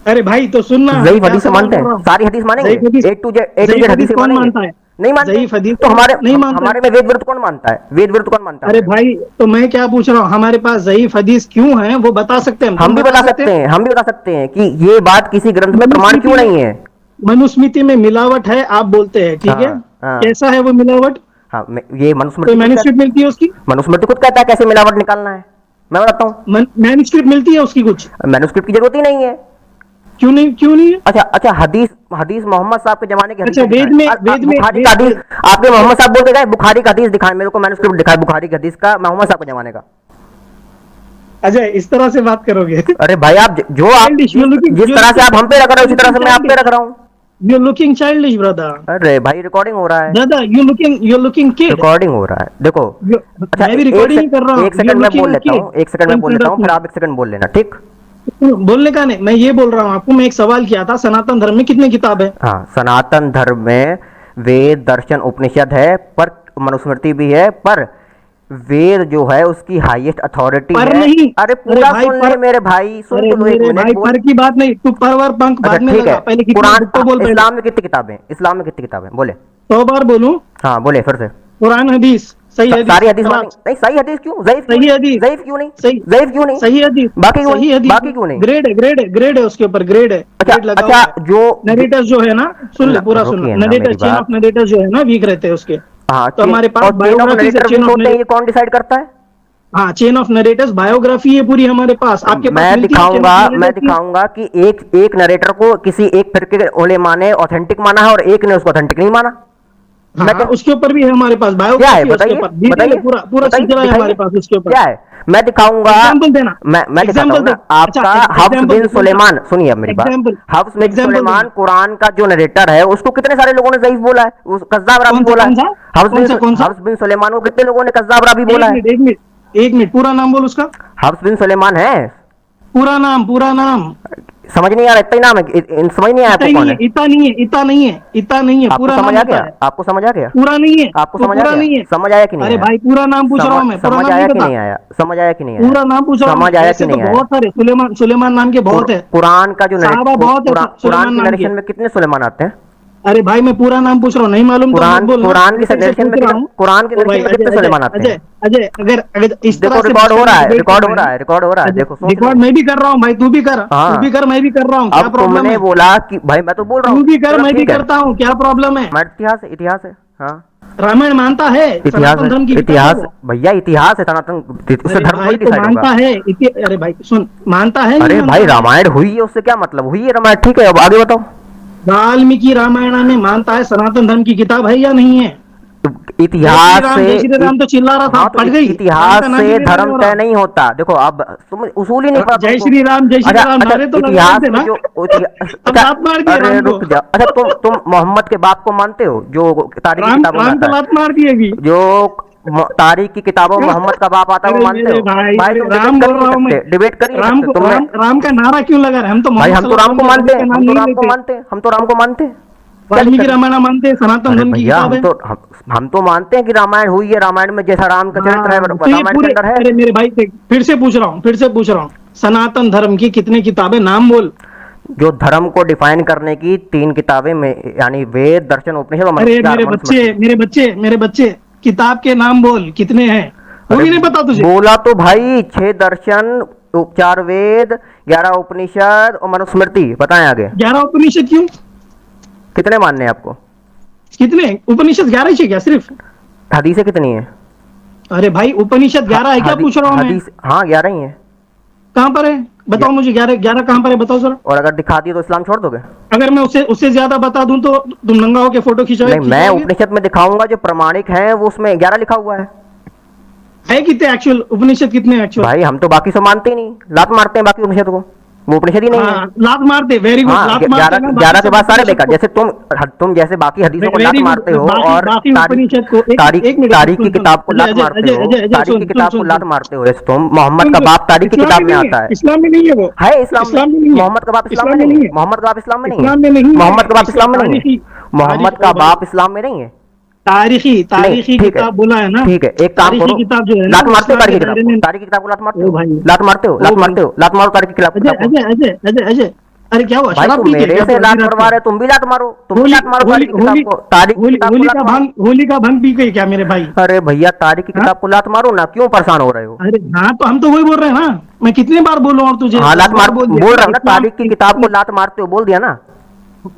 [SPEAKER 5] अरे भाई तो सुनना,
[SPEAKER 4] ज़ईफ हदीस मानते हैं? सारी हदीस मानेंगे? A to Z हदीस
[SPEAKER 5] कौन मानता है?
[SPEAKER 4] नहीं मानते तो हमारे में वेद विरुद्ध कौन मानता है? वेद विरुद्ध कौन मानता है?
[SPEAKER 5] अरे भाई तो मैं क्या पूछ रहा हूँ, हमारे पास ज़ईफ हदीस क्यों है वो बता सकते हैं?
[SPEAKER 4] हम भी बता सकते हैं कि ये बात किसी ग्रंथ में प्रमाण क्यों नहीं है।
[SPEAKER 5] मनुस्मृति में मिलावट है आप बोलते हैं, ठीक है? कैसा है वो मिलावट?
[SPEAKER 4] हाँ ये मनुस्मृति
[SPEAKER 5] मिलती है उसकी।
[SPEAKER 4] मनुस्मृति खुद कहता है कैसे मिलावट निकालना है, मैं बताता हूँ।
[SPEAKER 5] मैन्युस्क्रिप्ट मिलती है उसकी? कुछ
[SPEAKER 4] मैन्युस्क्रिप्ट की जरूरत ही नहीं है।
[SPEAKER 5] क्यों नहीं है?
[SPEAKER 4] अच्छा हदीस मोहम्मद साहब के जमाने की
[SPEAKER 5] अच्छा वेद में
[SPEAKER 4] बुखारी का हदीस आपके मोहम्मद साहब बोलते गए, बुखारी का हदीस दिखाएं मेरे को, मैन्युस्क्रिप्ट दिखाएं बुखारी का हदीस का मोहम्मद साहब के जमाने का।
[SPEAKER 5] अजय इस तरह से बात करोगे?
[SPEAKER 4] अरे भाई आप जिस तरह से आप हम पे रख रहे हो उसी तरह से मैं आप पे रख रहा हूँ।
[SPEAKER 5] You're looking childish, brother.
[SPEAKER 4] अरे भाई रिकॉर्डिंग हो रहा है।
[SPEAKER 5] Brother, you're looking kid.
[SPEAKER 4] Recording हो रहा है, देखो। अच्छा
[SPEAKER 5] मैं भी रिकॉर्डिंग नहीं कर रहा हूँ।
[SPEAKER 4] एक सेकंड में बोल लेता हूँ, एक सेकंड में बोल लेता हूँ, फिर आप 1 सेकंड बोल लेना, ठीक?
[SPEAKER 5] बोलने का नहीं, मैं ये बोल रहा हूँ आपको, मैं एक सवाल किया था, सनातन धर्म में कितनी किताब है?
[SPEAKER 4] हाँ सनातन धर्म में वेद दर्शन उपनिषद है, पर मनुस्मृति भी है, पर वेद जो है उसकी हाईएस्ट अथॉरिटी है।
[SPEAKER 5] नहीं,
[SPEAKER 4] अरे पूरा सुन ले मेरे भाई, सुन तो लो एक मिनट।
[SPEAKER 5] पर की बात नहीं, तू परवर पंख बाद में लगा, पहले
[SPEAKER 4] कुरान तो बोल। इस्लाम में कितनी किताबें? इस्लाम में कितनी किताबें बोले?
[SPEAKER 5] 100 बार बोलूं?
[SPEAKER 4] हाँ बोले फिर से।
[SPEAKER 5] कुरान हदीस सही हदीस,
[SPEAKER 4] सारी हदीस नहीं, सही हदीस क्यों? ज़ईफ
[SPEAKER 5] सही हदीस,
[SPEAKER 4] ज़ईफ क्यों नहीं?
[SPEAKER 5] ज़ईफ क्यों नहीं? सही हदीस,
[SPEAKER 4] बाकी क्यों नहीं?
[SPEAKER 5] ग्रेड है उसके ऊपर, ग्रेड है।
[SPEAKER 4] अच्छा जो
[SPEAKER 5] नरेटर्स जो है ना, सुन ले पूरा सुन, नरेटर चेन ऑफ नरेटर्स जो है ना वीक रहते हैं उसके।
[SPEAKER 4] हाँ
[SPEAKER 5] तो हमारे पास बायोग्राफी
[SPEAKER 4] ये कौन डिसाइड करता है?
[SPEAKER 5] हाँ चेन ऑफ नरेटर्स बायोग्राफी है पूरी हमारे पास। आपके पास
[SPEAKER 4] मैं दिखाऊंगा कि एक नरेटर को किसी एक फिरके के उलेमा ने ऑथेंटिक माना है और एक ने उसको ऑथेंटिक नहीं माना।
[SPEAKER 5] हाँ, उसके ऊपर भी है हमारे पास बायोग्राफी। बताइए पूरा सिलसिला है हमारे पास उसके ऊपर।
[SPEAKER 4] क्या है मैं दिखाऊंगा। एग्जांपल देना, मैं दिखाऊंगा आपका। हफ्स बिन सुलेमान, सुनिए अब मेरी बात। हफ्स बिन सुलेमान कुरान का जो नरेटर है उसको कितने सारे लोगों ने ज़ईफ बोला है, कज़्ज़ाब रावी बोला है। हफ्स बिन सुलेमान को कितने लोगों ने कज़्ज़ाब रावी बोला है?
[SPEAKER 5] एक मिनट पूरा नाम बोल उसका।
[SPEAKER 4] हफ्स बिन सुलेमान है
[SPEAKER 5] पूरा नाम।
[SPEAKER 4] समझ नहीं आ रहा, इतना ही नाम है, समझ नहीं आया आपको कौन है?
[SPEAKER 5] इतना नहीं है पूरा
[SPEAKER 4] समझ आ गया? आपको समझ आ गया?
[SPEAKER 5] पूरा नहीं है
[SPEAKER 4] आपको समझ आ गया? समझ आया कि नहीं?
[SPEAKER 5] अरे भाई पूरा नाम पूछ रहा हूँ मैं।
[SPEAKER 4] समझ आया कि नहीं आया? समझ आया कि नहीं आया?
[SPEAKER 5] पूरा नाम पूछ रहा हूँ।
[SPEAKER 4] समझ आया कि नहीं आया?
[SPEAKER 5] बहुत सारे सुलेमान नाम के बहुत है।
[SPEAKER 4] कुरान का जो
[SPEAKER 5] बहुत है
[SPEAKER 4] कुरान के नरेशन में कितने सुलेमान आते हैं?
[SPEAKER 5] अरे भाई मैं पूरा नाम पूछ रहा हूँ, नहीं मालूम तो मत
[SPEAKER 4] कुरान
[SPEAKER 5] बोलना।
[SPEAKER 4] कुरान की
[SPEAKER 5] मैं तेरे से
[SPEAKER 4] सजेशन में
[SPEAKER 5] पूछ रहा हूँ।
[SPEAKER 4] कुरान की
[SPEAKER 5] ओ भाई,
[SPEAKER 4] सजेशन में कितने सुलेमान आते
[SPEAKER 5] अजय
[SPEAKER 4] हैं?
[SPEAKER 5] अजय अजय अगर अगर इस
[SPEAKER 4] देखो
[SPEAKER 5] तरह से
[SPEAKER 4] रिकॉर्ड हो रहा है,
[SPEAKER 5] डिबेट
[SPEAKER 4] रिकॉर्ड
[SPEAKER 5] कर
[SPEAKER 4] हो
[SPEAKER 5] रहे
[SPEAKER 4] रहा
[SPEAKER 5] हैं,
[SPEAKER 4] है, रिकॉर्ड हो रहा है, देखो सोच
[SPEAKER 5] रिकॉर्ड
[SPEAKER 4] लो।
[SPEAKER 5] मैं भी कर रहा हूँ भाई, तू भी कर,
[SPEAKER 4] हाँ।
[SPEAKER 5] तू भी कर, मैं भी कर रहा हूँ, क्या
[SPEAKER 4] अब
[SPEAKER 5] प्रॉब्लम
[SPEAKER 4] तुमने
[SPEAKER 5] है?
[SPEAKER 4] बोला कि भाई मैं तो बोल रहा
[SPEAKER 5] तू
[SPEAKER 4] हूँ,
[SPEAKER 5] भी कर,
[SPEAKER 4] चलो
[SPEAKER 5] मैं भी
[SPEAKER 4] ठीक है,
[SPEAKER 5] करता हूँ, क्या प्रॉब्लम है?
[SPEAKER 4] हमारा इतिहास है, हाँ
[SPEAKER 5] रामायण मानता है,
[SPEAKER 4] इतिहास
[SPEAKER 5] सनातन धर्म की
[SPEAKER 4] है,
[SPEAKER 5] किताब है
[SPEAKER 4] इतिहास
[SPEAKER 5] वो।
[SPEAKER 4] भैया इतिहास है सनातन, उससे
[SPEAKER 5] अरे
[SPEAKER 4] धर्म
[SPEAKER 5] भाई
[SPEAKER 4] थोड़ी
[SPEAKER 5] तो
[SPEAKER 4] डिसाइड होगा।
[SPEAKER 5] मानता है, अरे भाई सुन, मानता है नहीं
[SPEAKER 4] अरे
[SPEAKER 5] मानता
[SPEAKER 4] भाई
[SPEAKER 5] है?
[SPEAKER 4] रामायण हुई है, उससे क्या मतलब, हुई है रामायण, ठीक है, अब आगे बताओ।
[SPEAKER 5] वाल्मीकि रामायण में मानता है सनातन धर्म की किताब है या नहीं है?
[SPEAKER 4] इतिहास से
[SPEAKER 5] जय श्री राम तो चिल्ला रहा था,
[SPEAKER 4] हाँ, तो
[SPEAKER 5] पड़ गई, राम
[SPEAKER 4] इतिहास
[SPEAKER 5] का नाम भी
[SPEAKER 4] से
[SPEAKER 5] ले
[SPEAKER 4] धर्म
[SPEAKER 5] रहे हो
[SPEAKER 4] तय
[SPEAKER 5] आप।
[SPEAKER 4] नहीं होता। देखो अब तुम उसूल ही नहीं पता
[SPEAKER 5] जय
[SPEAKER 4] तुमको।
[SPEAKER 5] श्री राम, जय श्री
[SPEAKER 4] अच्छा
[SPEAKER 5] राम
[SPEAKER 4] अच्छा,
[SPEAKER 5] नारे तो लगा
[SPEAKER 4] इतिहास
[SPEAKER 5] रहे थे
[SPEAKER 4] में
[SPEAKER 5] ना।
[SPEAKER 4] जो
[SPEAKER 5] अब
[SPEAKER 4] अच्छा,
[SPEAKER 5] लात मार दिए
[SPEAKER 4] अरे
[SPEAKER 5] राम को।
[SPEAKER 4] रुक जा, अच्छा तुम मोहम्मद के बाप को मानते हो जो तारीख की
[SPEAKER 5] राम
[SPEAKER 4] किताबों में
[SPEAKER 5] राम को
[SPEAKER 4] आता है,
[SPEAKER 5] लात मार दिएगी।
[SPEAKER 4] जो तारीख की किताबों में मोहम्मद का बाप आता है, वो
[SPEAKER 5] अरे
[SPEAKER 4] मानते
[SPEAKER 5] मेरे
[SPEAKER 4] हो?
[SPEAKER 5] भाई,
[SPEAKER 4] भाई
[SPEAKER 5] अरे
[SPEAKER 4] तुम
[SPEAKER 5] राम
[SPEAKER 4] डिबेट कर
[SPEAKER 5] बोल
[SPEAKER 4] ही
[SPEAKER 5] रहा
[SPEAKER 4] नहीं
[SPEAKER 5] हूँ मैं।
[SPEAKER 4] सकते, डिबेट कर ही नहीं
[SPEAKER 5] राम
[SPEAKER 4] सकते
[SPEAKER 5] को,
[SPEAKER 4] तुमने।
[SPEAKER 5] राम का नारा क्यों लगा रहे हैं? हम तो
[SPEAKER 4] भाई
[SPEAKER 5] मोहम्मद
[SPEAKER 4] हम तो राम को
[SPEAKER 5] सल्लल्लाहु अलैहि
[SPEAKER 4] मानते
[SPEAKER 5] वसल्लम
[SPEAKER 4] हैं,
[SPEAKER 5] का
[SPEAKER 4] हम
[SPEAKER 5] नाम
[SPEAKER 4] तो
[SPEAKER 5] नहीं
[SPEAKER 4] राम को
[SPEAKER 5] लेते।
[SPEAKER 4] मानते हैं, हम तो राम को मानते हैं, क्या
[SPEAKER 5] वाल्मीकि
[SPEAKER 4] दिक्कत है?
[SPEAKER 5] रामायण मानते हैं, सनातन
[SPEAKER 4] अरे
[SPEAKER 5] धर्म की
[SPEAKER 4] भैया
[SPEAKER 5] किताब है।
[SPEAKER 4] हम तो मानते हैं कि रामायण हुई है, रामायण में जैसा राम का चरित्र है
[SPEAKER 5] हाँ, तो ये
[SPEAKER 4] रामायण के
[SPEAKER 5] पूरे,
[SPEAKER 4] अंदर है।
[SPEAKER 5] अरे मेरे भाई देख, फिर से पूछ रहा हूँ, फिर से पूछ रहा हूँ, सनातन धर्म की कितनी किताबें, नाम बोल।
[SPEAKER 4] जो धर्म को डिफाइन करने की 3 किताबें में, यानी वेद, दर्शन, उपनिषद और
[SPEAKER 5] अरे
[SPEAKER 4] मनुस्मृति।
[SPEAKER 5] मेरे बच्चे किताब के नाम बोल, कितने हैं? वो
[SPEAKER 4] अरे
[SPEAKER 5] भी नहीं पता तुझे?
[SPEAKER 4] बोला तो भाई 6 दर्शन, 4 वेद, 11 उपनिषद और मनुस्मृति, बताएं आगे
[SPEAKER 5] 11 उपनिषद क्यों?
[SPEAKER 4] कितने मानने हैं आपको?
[SPEAKER 5] कितने उपनिषद? 11 ही क्या सिर्फ?
[SPEAKER 4] हदीसें कितनी है?
[SPEAKER 5] अरे भाई उपनिषद 11 है क्या, पूछ रहा हूँ मैं।
[SPEAKER 4] हदीस हाँ 11 ही है।
[SPEAKER 5] कहाँ पर है बताओ मुझे, 11 11 कहाँ पर है बताओ जरा।
[SPEAKER 4] और अगर दिखा दिए तो इस्लाम छोड़ दोगे?
[SPEAKER 5] अगर मैं उससे उससे ज्यादा बता दूं तो तुम नंगा होके फोटो
[SPEAKER 4] नहीं, मैं
[SPEAKER 5] खिंचाओगे?
[SPEAKER 4] उपनिषद में दिखाऊंगा जो प्रमाणिक है, वो उसमें 11 लिखा हुआ है
[SPEAKER 5] कितने एक्चुअल उपनिषद, कितने एक्चुअल?
[SPEAKER 4] भाई। हम तो बाकी सब मानते ही नहीं, लात मारते हैं बाकी उपनिषद को, वो उपनिषद ही नहीं है।
[SPEAKER 5] हाँ, लात मारते, वेरी गुड,
[SPEAKER 4] हाँ,
[SPEAKER 5] लात मारते ना,
[SPEAKER 4] 11 के
[SPEAKER 5] बाकी
[SPEAKER 4] बाद
[SPEAKER 5] सब
[SPEAKER 4] सारे
[SPEAKER 5] उपनिषद
[SPEAKER 4] बेकार,
[SPEAKER 5] को।
[SPEAKER 4] जैसे तुम जैसे बाकी हदीसों को लात
[SPEAKER 5] Very good,
[SPEAKER 4] मारते हो और
[SPEAKER 5] बाकी उपनिषद को
[SPEAKER 4] तारीख
[SPEAKER 5] मिनट,
[SPEAKER 4] तारीख की
[SPEAKER 5] सुन,
[SPEAKER 4] किताब को
[SPEAKER 5] अजय,
[SPEAKER 4] लात
[SPEAKER 5] अजय,
[SPEAKER 4] मारते
[SPEAKER 5] अजय,
[SPEAKER 4] हो,
[SPEAKER 5] अजय, अजय,
[SPEAKER 4] तारीख की
[SPEAKER 5] सुन,
[SPEAKER 4] किताब
[SPEAKER 5] सुन,
[SPEAKER 4] को
[SPEAKER 5] सुन,
[SPEAKER 4] लात
[SPEAKER 5] सुन।
[SPEAKER 4] मारते हो, जैसे तुम मोहम्मद का बाप तारीख की
[SPEAKER 5] इस्लाम
[SPEAKER 4] किताब
[SPEAKER 5] में
[SPEAKER 4] में
[SPEAKER 5] नहीं
[SPEAKER 4] आता
[SPEAKER 5] है,
[SPEAKER 4] है,
[SPEAKER 5] इस्लाम में नहीं है वो,
[SPEAKER 4] है इस्लाम में
[SPEAKER 5] नहीं है,
[SPEAKER 4] मोहम्मद का बाप इस्लाम में नहीं है, मोहम्मद का बाप इस्लाम में नहीं
[SPEAKER 5] इस्लाम में नहीं
[SPEAKER 4] है,
[SPEAKER 5] है,
[SPEAKER 4] मोहम्मद का बाप इस्लाम में नहीं है,
[SPEAKER 5] तारीखी-
[SPEAKER 4] मोहम्मद का
[SPEAKER 5] तारीख-
[SPEAKER 4] बाप इस्लाम में नहीं है।
[SPEAKER 5] तारीखी
[SPEAKER 4] नहीं, ठीक है,
[SPEAKER 5] किताब बोला है ना,
[SPEAKER 4] ठीक है, एक काम
[SPEAKER 5] तारीखी
[SPEAKER 4] करो,
[SPEAKER 5] किताब जो है ना,
[SPEAKER 4] लात मारते हो
[SPEAKER 5] इस्लाम
[SPEAKER 4] तारीख
[SPEAKER 5] के
[SPEAKER 4] की किताब
[SPEAKER 5] दायरे
[SPEAKER 4] को,
[SPEAKER 5] में।
[SPEAKER 4] तारीख की किताब को लात मारते
[SPEAKER 5] ओ
[SPEAKER 4] हो,
[SPEAKER 5] भाई,
[SPEAKER 4] लात मारते हो, लात
[SPEAKER 5] ओ
[SPEAKER 4] मारते हो, लात मारो तारीख की
[SPEAKER 5] अजय
[SPEAKER 4] किताब को।
[SPEAKER 5] अजय अजय अजय अजय, अरे क्या हुआ,
[SPEAKER 4] भाई
[SPEAKER 5] शराब
[SPEAKER 4] तुम
[SPEAKER 5] पी के
[SPEAKER 4] मेरे
[SPEAKER 5] क्या
[SPEAKER 4] से लात
[SPEAKER 5] पूरी रात
[SPEAKER 4] मरवा
[SPEAKER 5] को?
[SPEAKER 4] रहे हो, तुम भी लात मारो, तुम भी
[SPEAKER 5] होली
[SPEAKER 4] लात मारो तारीख की किताब को, तारीख की किताब को
[SPEAKER 5] होली
[SPEAKER 4] लात
[SPEAKER 5] का
[SPEAKER 4] मारो।
[SPEAKER 5] भांग, होली का भांग पी गई क्या मेरे भाई?
[SPEAKER 4] अरे भैया तारीख की
[SPEAKER 5] हाँ?
[SPEAKER 4] किताब को लात मारो ना, क्यों परेशान हो रहे हो?
[SPEAKER 5] अरे हाँ, तो हम तो वही बोल रहे हैं ना, मैं कितनी बार बोलूं और तुझे?
[SPEAKER 4] हाँ
[SPEAKER 5] 10
[SPEAKER 4] लात
[SPEAKER 5] बार
[SPEAKER 4] मार,
[SPEAKER 5] दिया
[SPEAKER 4] बोल रहा हूँ ना,
[SPEAKER 5] इस्लाम-
[SPEAKER 4] तारीख की किताब को लात मारते हो, बोल दिया ना।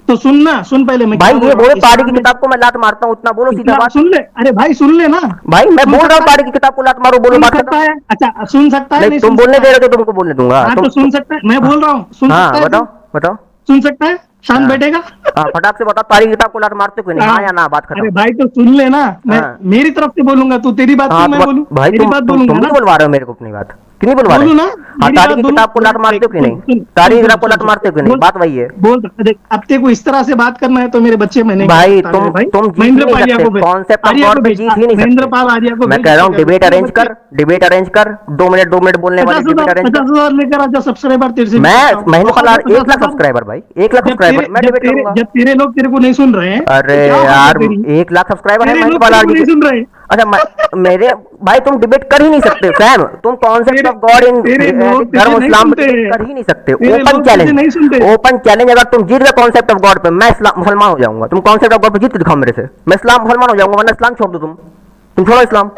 [SPEAKER 5] तो सुनना, सुन पहले मैं
[SPEAKER 4] भाई
[SPEAKER 5] क्या
[SPEAKER 4] ये
[SPEAKER 5] बोल रहा
[SPEAKER 4] बोलो
[SPEAKER 5] हूँ,
[SPEAKER 4] तारीख की
[SPEAKER 5] इस्लाम में-
[SPEAKER 4] किताब को मैं लात मारता हूँ, उतना बोलो सीधा
[SPEAKER 5] इस्लाम-
[SPEAKER 4] बात।
[SPEAKER 5] सुन ले, अरे भाई सुन ले ना।
[SPEAKER 4] भाई मैं
[SPEAKER 5] सुन
[SPEAKER 4] बोल रहा हूँ
[SPEAKER 5] सकता
[SPEAKER 4] तारीख की किताब को लात मारो, बोलो
[SPEAKER 5] सुन
[SPEAKER 4] बात
[SPEAKER 5] सकता
[SPEAKER 4] खत्म।
[SPEAKER 5] है, अच्छा सुन सकता है,
[SPEAKER 4] नहीं
[SPEAKER 5] सुन
[SPEAKER 4] तुम बोलने
[SPEAKER 5] सकता
[SPEAKER 4] दे
[SPEAKER 5] है?
[SPEAKER 4] रहे हो तो तुमको बोलने दूंगा
[SPEAKER 5] हाँ
[SPEAKER 4] तुम।
[SPEAKER 5] तो सुन सकता है, मैं बोल रहा हूँ, सुन
[SPEAKER 4] हाँ
[SPEAKER 5] सकता है?
[SPEAKER 4] बताओ बताओ।
[SPEAKER 5] सुन सकता है, शांत
[SPEAKER 4] हाँ।
[SPEAKER 5] बैठेगा?
[SPEAKER 4] हाँ फटाक से बताओ, तारीख की किताब को लात मारते क्यों नहीं? हाँ या ना, बात
[SPEAKER 5] अरे
[SPEAKER 4] खत्म।
[SPEAKER 5] भाई तो सुन ले ना, मैं
[SPEAKER 4] हाँ।
[SPEAKER 5] मेरी तरफ से बोलूंगा, तू तेरी बात
[SPEAKER 4] हाँ
[SPEAKER 5] क्यों मैं बोलूं?
[SPEAKER 4] भाई
[SPEAKER 5] मेरी बात
[SPEAKER 4] तुम
[SPEAKER 5] बोलूंगा
[SPEAKER 4] भी
[SPEAKER 5] ना।
[SPEAKER 4] बुलवा रहे हो मेरे को अपनी बात, क्यों नहीं बुलवा रहे?
[SPEAKER 5] बोलू ना,
[SPEAKER 4] हाँ
[SPEAKER 5] मेरी
[SPEAKER 4] तारीख
[SPEAKER 5] बात
[SPEAKER 4] की
[SPEAKER 5] बोलूं?
[SPEAKER 4] किताब को लात मारते हो कि नहीं? तारीख की किताब को लात मारते हो कि नहीं? बात वही है
[SPEAKER 5] बोल, देख अब तेरे को इस तरह से बात करना है तो मेरे बच्चे मैं नहीं
[SPEAKER 4] भाई
[SPEAKER 5] कर सकता मेरे भाई।
[SPEAKER 4] तुम जीत
[SPEAKER 5] महेंद्र
[SPEAKER 4] नहीं
[SPEAKER 5] पालिया
[SPEAKER 4] सकते,
[SPEAKER 5] को भेज,
[SPEAKER 4] कॉन्सेप्ट ऑफ
[SPEAKER 5] आर्या
[SPEAKER 4] गॉड
[SPEAKER 5] को
[SPEAKER 4] पे
[SPEAKER 5] भेज,
[SPEAKER 4] जीत ही नहीं
[SPEAKER 5] महेंद्र
[SPEAKER 4] सकते।
[SPEAKER 5] पाल आर्या को
[SPEAKER 4] मैं
[SPEAKER 5] भेज,
[SPEAKER 4] कह रहा हूँ
[SPEAKER 5] उससे
[SPEAKER 4] डिबेट
[SPEAKER 5] कर।
[SPEAKER 4] अरेंज कर, डिबेट अरेंज कर, 2 मिनट बोलने वाली डिबेट अरेंज कर।
[SPEAKER 5] 50,000 लेकर आजा सब्सक्राइबर तेरे से।
[SPEAKER 4] मैं महीने का 1 लाख
[SPEAKER 5] 50,000
[SPEAKER 4] सब्सक्राइबर भाई, 1 लाख सब्सक्राइबर मैं डिबेट करूंगा।
[SPEAKER 5] जब तेरे लोग तेरे को नहीं सुन रहे हैं,
[SPEAKER 4] अरे
[SPEAKER 5] तो क्या बात है
[SPEAKER 4] यार
[SPEAKER 5] तेरी?
[SPEAKER 4] 1 लाख सब्सक्राइबर है
[SPEAKER 5] तेरे
[SPEAKER 4] महेंद्र
[SPEAKER 5] लोग
[SPEAKER 4] पाल
[SPEAKER 5] तेरे को
[SPEAKER 4] आर्य
[SPEAKER 5] नहीं
[SPEAKER 4] के।
[SPEAKER 5] सुन रहे।
[SPEAKER 4] अच्छा मेरे भाई तुम डिबेट कर ही नहीं सकते सैम, तुम कॉन्सेप्ट ऑफ गॉड इन
[SPEAKER 5] तेरे लोग तुझे
[SPEAKER 4] धर्म
[SPEAKER 5] नहीं
[SPEAKER 4] इस्लाम
[SPEAKER 5] सुनते
[SPEAKER 4] कर ही नहीं सकते।
[SPEAKER 5] तेरे
[SPEAKER 4] ओपन
[SPEAKER 5] लोग तुझे नहीं सुनते।
[SPEAKER 4] चैलेंज, ओपन चैलेंज, अगर तुम जीत गए कॉन्सेप्ट ऑफ गॉड पे, मैं इस्लाम मुसलमान हो जाऊंगा। तुम कॉन्सेप्ट ऑफ गॉड पे जीत के दिखाओ मेरे से, मैं इस्लाम मुसलमान हो जाऊंगा, वरना इस्लाम छोड़ दो तुम छोड़ो इस्लाम।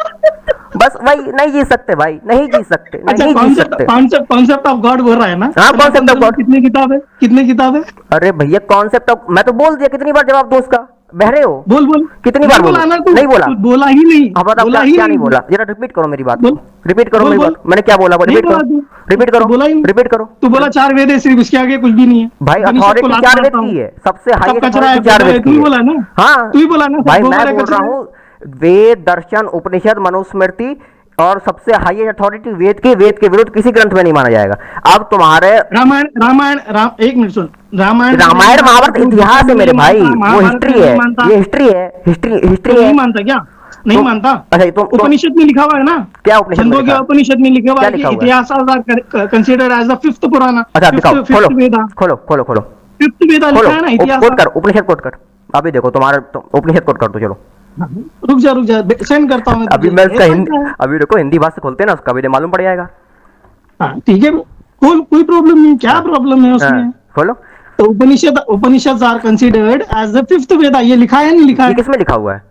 [SPEAKER 4] बस वही, नहीं जीत सकते भाई, नहीं जीत सकते,
[SPEAKER 5] अच्छा
[SPEAKER 4] नहीं जीत सकते।
[SPEAKER 5] कॉन्सेप्ट ऑफ गॉड बोल रहा है ना?
[SPEAKER 4] हाँ, concept of God।
[SPEAKER 5] कितनी किताब है, कितनी किताब है?
[SPEAKER 4] अरे भैया कॉन्सेप्ट ऑफ, मैं तो बोल दिया, कितनी बार जवाब दूं उसका? बहरे हो?
[SPEAKER 5] बोल बोल,
[SPEAKER 4] कितनी बार
[SPEAKER 5] बोला
[SPEAKER 4] बोलूं?
[SPEAKER 5] ना तू?
[SPEAKER 4] नहीं बोला।
[SPEAKER 5] तू बोला ही नहीं,
[SPEAKER 4] अब बताओ
[SPEAKER 5] बोला
[SPEAKER 4] क्या,
[SPEAKER 5] ही
[SPEAKER 4] क्या नहीं बोला? जरा रिपीट करो मेरी बात को,
[SPEAKER 5] बोल।
[SPEAKER 4] रिपीट करो
[SPEAKER 5] बोल,
[SPEAKER 4] मेरी
[SPEAKER 5] बोल।
[SPEAKER 4] बात, मैंने क्या बोला?
[SPEAKER 5] नहीं
[SPEAKER 4] रिपीट
[SPEAKER 5] बोला
[SPEAKER 4] करो,
[SPEAKER 5] तू।
[SPEAKER 4] रिपीट करो,
[SPEAKER 5] बोला ही नहीं।
[SPEAKER 4] रिपीट करो।
[SPEAKER 5] तू बोला 4 वेद है सिर्फ, उसके आगे कुछ भी नहीं है।
[SPEAKER 4] भाई
[SPEAKER 5] उपनिषद को
[SPEAKER 4] अथॉरिटी
[SPEAKER 5] लात
[SPEAKER 4] 4 वेद
[SPEAKER 5] मारता हूँ।
[SPEAKER 4] की है, सबसे
[SPEAKER 5] सब
[SPEAKER 4] हाईएस्ट
[SPEAKER 5] कचरा है,
[SPEAKER 4] अथॉरिटी 4 वेद
[SPEAKER 5] तू
[SPEAKER 4] की
[SPEAKER 5] ही
[SPEAKER 4] है।
[SPEAKER 5] बोला ना?
[SPEAKER 4] हाँ
[SPEAKER 5] तू ही बोला ना, सब
[SPEAKER 4] भाई
[SPEAKER 5] गोबर
[SPEAKER 4] मैं
[SPEAKER 5] है,
[SPEAKER 4] बोल
[SPEAKER 5] कचरा
[SPEAKER 4] रहा
[SPEAKER 5] है।
[SPEAKER 4] हूँ वेद, दर्शन, उपनिषद, मनुस्मृति और सबसे हाईएस्ट अथॉरिटी वेद के विरुद्ध किसी ग्रंथ में नहीं माना जाएगा। अब तुम्हारे
[SPEAKER 5] राम एक मिनट सुन,
[SPEAKER 4] रामायण महाभारत इतिहास है मेरे भाई, वो हिस्ट्री है, ये हिस्ट्री है, हिस्ट्री है।
[SPEAKER 5] नहीं मानता क्या? नहीं मानता?
[SPEAKER 4] अच्छा तुम
[SPEAKER 5] उपनिषद में लिखा हुआ है ना?
[SPEAKER 4] क्या उपनिषद में
[SPEAKER 5] छंदों के
[SPEAKER 4] लिखा है?
[SPEAKER 5] उपनिषद में लिखा हुआ
[SPEAKER 4] क्या
[SPEAKER 5] है कि
[SPEAKER 4] लिखा हुआ है?
[SPEAKER 5] इतिहास कंसिडर्ड एज द 5th पुराना।
[SPEAKER 4] अच्छा दिखाओ, खोलो
[SPEAKER 5] वेदा,
[SPEAKER 4] खोलो खोलो खोलो
[SPEAKER 5] 5th वेदा लिखा है ना इतिहास।
[SPEAKER 4] कोट कर, उपनिषद कोट कर, अभी देखो तुम्हारा उपनिषद कोट कर दो। चलो
[SPEAKER 5] रुक जा सेंड करता हूँ
[SPEAKER 4] अभी मैं इसका हिंदी, अभी देखो हिंदी भाषा खोलते हैं ना, उसका भी मालूम पड़ जाएगा।
[SPEAKER 5] हाँ ठीक है, कोई प्रॉब्लम नहीं, क्या प्रॉब्लम है उसमें?
[SPEAKER 4] खोलो
[SPEAKER 5] तो Upanishad are considered as the fifth Veda, ये लिखा है नहीं लिखा
[SPEAKER 4] ये
[SPEAKER 5] है?
[SPEAKER 4] किसमें लिखा हुआ है?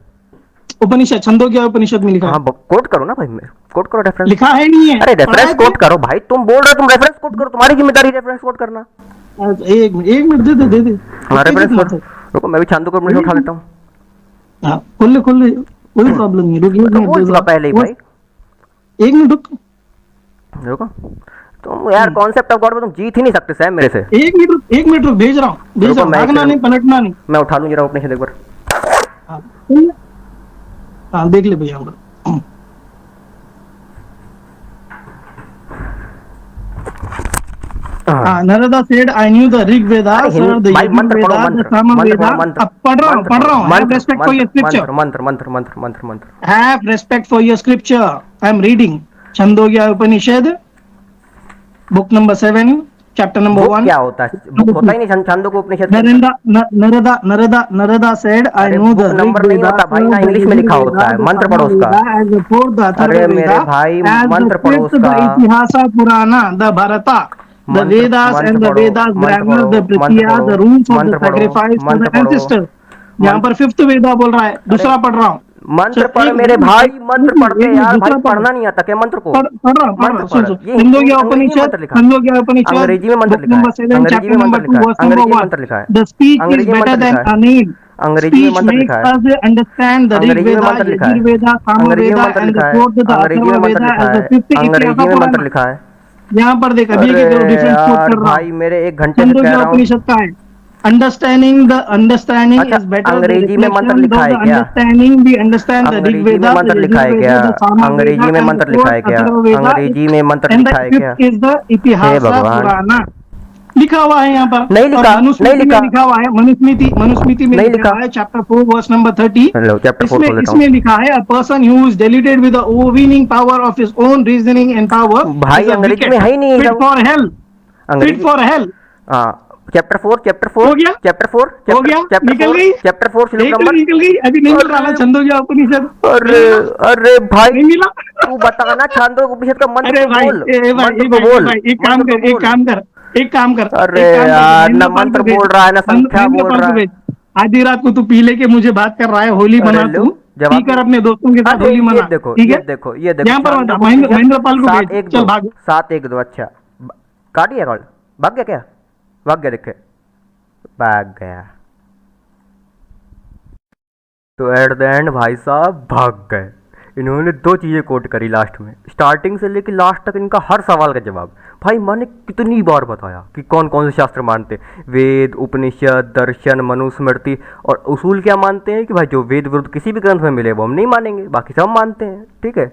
[SPEAKER 5] उपनिषद, छंदोग्य उपनिषद में लिखा है।
[SPEAKER 4] हाँ कोट करो ना भाई, कोट करो रेफरेंस।
[SPEAKER 5] लिखा है नहीं है?
[SPEAKER 4] अरे
[SPEAKER 5] पढ़ा
[SPEAKER 4] रेफरेंस
[SPEAKER 5] है
[SPEAKER 4] कोट करो भाई, तुम बोल रहे हो, तुम रेफरेंस कोट करो, तुम्हारी जिम्मेदारी रेफरेंस कोट करना।
[SPEAKER 5] एक मिनट दे दे।
[SPEAKER 4] हाँ रेफरेंस कोट, रुको मैं भी छांदोग्य उपनिषद उठा लेता हूँ।
[SPEAKER 5] हाँ खोल ले कोई प्रॉब्लम नहीं, रुक एक
[SPEAKER 4] तो
[SPEAKER 5] मिनट
[SPEAKER 4] बोल चुका पहले ही भाई,
[SPEAKER 5] एक मिनट
[SPEAKER 4] रुको। तुम यार कॉन्सेप्ट ऑफ गॉड में तुम जीत ही नहीं सकते सैम मेरे से।
[SPEAKER 5] एक मिनट रुक, भेज रहा हूँ, भागना नहीं, पलटना नहीं।
[SPEAKER 4] मैं उठा लूँ जरा उपनिषद एक बार।
[SPEAKER 5] हाँ देख ले भैया। Narada said, I knew the Rig Veda, sir, the Yajur Veda, the Sama Veda. पढ़ रहा हूँ। Have respect for your scripture.
[SPEAKER 4] मंत्र
[SPEAKER 5] Have respect for your scripture. I am reading Chandogya Upanishad, book number 7, chapter number 1.
[SPEAKER 4] क्या होता है? Book होता ही नहीं छंदोग्य उपनिषद।
[SPEAKER 5] Narada said, I know the Rig
[SPEAKER 4] number नहीं होता भाई ना, इंग्लिश में लिखा होता है, मंत्र पढ़ो उसका। अरे मेरे भाई मंत्र पढ़ो उसका।
[SPEAKER 5] इतिहास पुराना, the Bharata. The Vedas and the Vedas grammar, the Pritya, the rules of the sacrifice for the ancestors. यहाँ पर फिफ्थ वेदा बोल रहा है, दूसरा पढ़ रहा हूँ।
[SPEAKER 4] मंत्र पढ़ मेरे भाई, मंत्र पढ़ते यार भाई, पढ़ना नहीं आता क्या मंत्र को?
[SPEAKER 5] पढ़ रहा छंदोग्य उपनिषद,
[SPEAKER 4] अंग्रेजी में मंत्र लिखा है, अंग्रेजी में मंत्र लिखा है, अंग्रेजी में मंत्र लिखा है,
[SPEAKER 5] The speech is better than Anil.
[SPEAKER 4] अंग्रेजी में मंत्र लिखा है,
[SPEAKER 5] Us understand the Rig
[SPEAKER 4] अंग्रेजी में
[SPEAKER 5] Veda,
[SPEAKER 4] मंत्र लिखा है,
[SPEAKER 5] Yajur Veda, Sama
[SPEAKER 4] अंग्रेजी में
[SPEAKER 5] Veda
[SPEAKER 4] मंत्र
[SPEAKER 5] and
[SPEAKER 4] लिखा
[SPEAKER 5] the
[SPEAKER 4] है,
[SPEAKER 5] fourth the
[SPEAKER 4] अंग्रेजी में
[SPEAKER 5] Atharva
[SPEAKER 4] मंत्र
[SPEAKER 5] Veda
[SPEAKER 4] लिखा
[SPEAKER 5] as the
[SPEAKER 4] है,
[SPEAKER 5] fifth
[SPEAKER 4] अंग्रेजी में मंत्र
[SPEAKER 5] Ityasa
[SPEAKER 4] लिखा है।
[SPEAKER 5] यहाँ पर देख अभी
[SPEAKER 4] अरे
[SPEAKER 5] डिफरेंस कोट
[SPEAKER 4] यार
[SPEAKER 5] कर रहा
[SPEAKER 4] भाई
[SPEAKER 5] हूँ।
[SPEAKER 4] मेरे एक घंटे से कह
[SPEAKER 5] छंदोग्य
[SPEAKER 4] रहा हूँ।
[SPEAKER 5] उपनिषद का है। अंडरस्टैंडिंग
[SPEAKER 4] अच्छा,
[SPEAKER 5] इज बेटर,
[SPEAKER 4] अंग्रेजी में मंत्र लिखा है क्या?
[SPEAKER 5] Understanding we understand the Rig
[SPEAKER 4] अंग्रेजी में
[SPEAKER 5] वेदा,
[SPEAKER 4] मंत्र लिखा है क्या? अंग्रेजी में मंत्र लिखा है क्या? अंग्रेजी में मंत्र लिखा है क्या?
[SPEAKER 5] इज द इतिहास
[SPEAKER 4] हे भगवान।
[SPEAKER 5] पुराना लिखा हुआ है यहाँ पर।
[SPEAKER 4] नहीं लिखा,
[SPEAKER 5] और मनुस्मृति
[SPEAKER 4] नहीं लिखा।
[SPEAKER 5] में लिखा हुआ है, मनुस्मृति में
[SPEAKER 4] नहीं
[SPEAKER 5] लिखा
[SPEAKER 4] लिखा।
[SPEAKER 5] है chapter 4 verse number 30।
[SPEAKER 4] Hello chapter 4 खोल लेता हूँ।
[SPEAKER 5] इसमें लिखा है, a person who is deluded with the overweening power of his own reasoning and power
[SPEAKER 4] भाई अंग्रेजी में है ही नहीं,
[SPEAKER 5] फिट फॉर हेल,
[SPEAKER 4] अंग्रेजी
[SPEAKER 5] फिट फॉर हेल।
[SPEAKER 4] हाँ चैप्टर 4
[SPEAKER 5] हो गया?
[SPEAKER 4] चैप्टर 4
[SPEAKER 5] हो गया? निकल गई?
[SPEAKER 4] चैप्टर 4 श्लोक नंबर।
[SPEAKER 5] निकल गई, अभी नहीं मिल रहा ना छंदोग्य उपनिषद।
[SPEAKER 4] अरे भाई
[SPEAKER 5] नहीं मिला?
[SPEAKER 4] तू बताना छंदोग्य उपनिषद का मंत्र
[SPEAKER 5] अरे
[SPEAKER 4] को
[SPEAKER 5] भाई,
[SPEAKER 4] बोल, मंत्र को
[SPEAKER 5] भाई,
[SPEAKER 4] बोल,
[SPEAKER 5] एक काम कर।
[SPEAKER 4] अरे यार ना मंत्र बोल रहा है ना संख्या बोल रहा है।
[SPEAKER 5] आधी रात को तू पी लेके मुझे बात कर रहा है, होली मना तू, पीकर अपने दोस्तों के साथ होली मना।
[SPEAKER 4] देखो
[SPEAKER 5] ठीक
[SPEAKER 4] ये
[SPEAKER 5] है,
[SPEAKER 4] देखो
[SPEAKER 5] यहाँ पर महेंद्र पाल को भेज, चल भाग।
[SPEAKER 4] 7-1-2 अच्छा काट दिया कॉल, भाग गया क्या? भाग गया, देखे भाग गया। तो एट द एंड भाई साहब भाग गए। इन्होंने 2 चीज़ें कोट करी लास्ट में, स्टार्टिंग से लेकर लास्ट तक इनका हर सवाल का जवाब। भाई मैंने कितनी बार बताया कि कौन कौन से शास्त्र मानते, वेद, उपनिषद, दर्शन, मनुस्मृति, और उसूल क्या मानते हैं कि भाई जो वेद विरुद्ध किसी भी ग्रंथ में मिले वो हम नहीं मानेंगे, बाकी सब मानते हैं। ठीक है,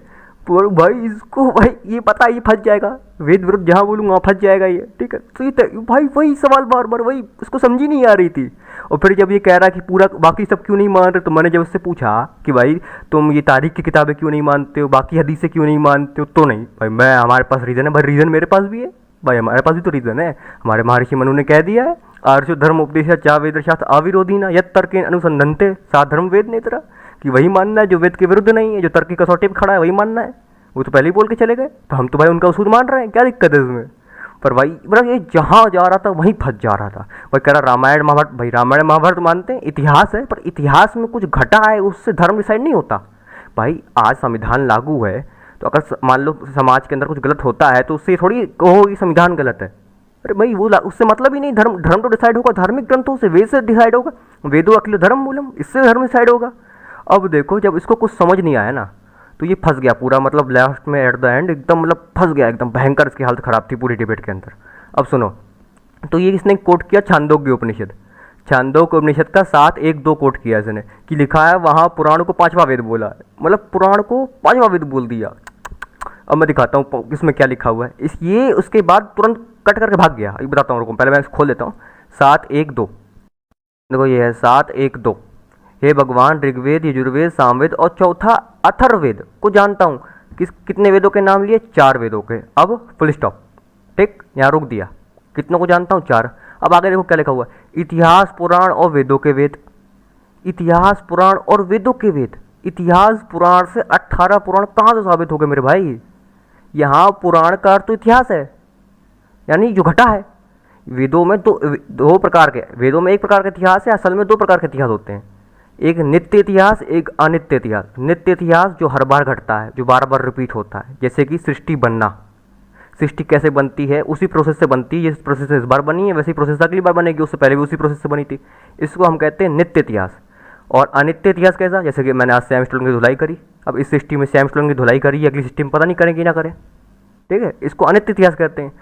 [SPEAKER 4] पर भाई इसको भाई ये पता, ये फंस जाएगा, वेद विरुद्ध जहाँ बोलूँगा वहाँ फंस जाएगा ये। ठीक है, तो ये भाई वही सवाल बार बार वही, उसको समझी नहीं आ रही थी। और फिर जब ये कह रहा कि पूरा बाकी सब क्यों नहीं मान रहे, तो मैंने जब उससे पूछा कि भाई तुम ये तारीख की किताबें क्यों नहीं मानते हो, बाकी हदीसें क्यों नहीं मानते हो, तो नहीं भाई मैं, हमारे पास रीज़न है भाई, रीज़न मेरे पास भी है भाई, हमारे पास भी तो रीज़न है। हमारे महर्षि मनु ने कह दिया है, आर्षो धर्म उपदेश चा वेद शास्त्र अविरोधी ना यद तर्क अनुसंधनते सा धर्म वेद नेत्रा, कि वही मानना है जो वेद के विरुद्ध नहीं है, जो तर्क की कसौटी पर खड़ा है वही मानना है। वो तो पहले ही बोल के चले गए, तो हम तो भाई उनका उसूल मान रहे हैं, क्या दिक्कत है इसमें? पर भाई मतलब ये जहाँ जा रहा था वहीं फंस जा रहा था। भाई कह रहा रामायण महाभारत, भाई रामायण महाभारत मानते हैं, इतिहास है, पर इतिहास में कुछ घटा है उससे धर्म डिसाइड नहीं होता। भाई आज संविधान लागू है, तो अगर मान लो समाज के अंदर कुछ गलत होता है तो उससे थोड़ी कहो कि संविधान गलत है। अरे भाई वो उससे मतलब ही नहीं, धर्म तो डिसाइड होगा धार्मिक ग्रंथों से, वेद से डिसाइड होगा, वेदो अखिल धर्म मूलम, इससे धर्म डिसाइड होगा। अब देखो जब इसको कुछ समझ नहीं आया ना, तो ये फंस गया पूरा, मतलब लास्ट में एट द एंड एकदम मतलब फंस गया, एकदम भयंकर इसकी हालत ख़राब थी पूरी डिबेट के अंदर। अब सुनो, तो ये इसने कोट किया छांदोग्य उपनिषद, छांदोग्य उपनिषद का 7-1-2 कोट किया इसने, कि लिखा है वहाँ पुराण को 5वां वेद बोला है, मतलब पुराण को 5वां वेद बोल दिया। अब मैं दिखाता हूँ इसमें क्या लिखा हुआ है। ये उसके बाद तुरंत कट करके भाग गया, ये बताता हूँ, रुको पहले मैं खोल लेता हूँ। 7-1-2 देखो ये है 7-1-2, हे भगवान ऋग्वेद, यजुर्वेद, सामवेद और चौथा अथर्ववेद को जानता हूँ। कितने वेदों के नाम लिए? 4 वेदों के। अब फुल स्टॉप, ठीक, यहाँ रुक दिया। कितनों को जानता हूँ? 4। अब आगे देखो क्या लिखा हुआ है, इतिहास पुराण और वेदों के वेद, इतिहास पुराण और वेदों के वेद। इतिहास पुराण से 18 पुराण कहाँ से साबित हो गए मेरे भाई? यहाँ पुराण का अर्थ तो इतिहास है, यानी जो घटा है। वेदों में दो प्रकार के, वेदों में एक प्रकार का इतिहास है, असल में दो प्रकार के इतिहास होते हैं, एक नित्य इतिहास, एक अनित्य इतिहास। नित्य इतिहास जो हर बार घटता है, जो बार बार रिपीट होता है, जैसे कि सृष्टि बनना, सृष्टि कैसे बनती है, उसी प्रोसेस से बनती है, जिस प्रोसेस से इस बार बनी है वैसी प्रोसेस अगली बार बनेगी, उससे पहले भी उसी प्रोसेस से बनी थी। इसको हम कहते हैं नित्य इतिहास। और अनित्य इतिहास कैसा, जैसे कि मैंने आज सैम स्टोन की धुलाई करी, अब इस सृष्टि में सैम स्टोन की धुलाई करी, अगली सृष्टि में पता नहीं करेंगे ना करें, ठीक है, इसको अनित्य इतिहास कहते हैं।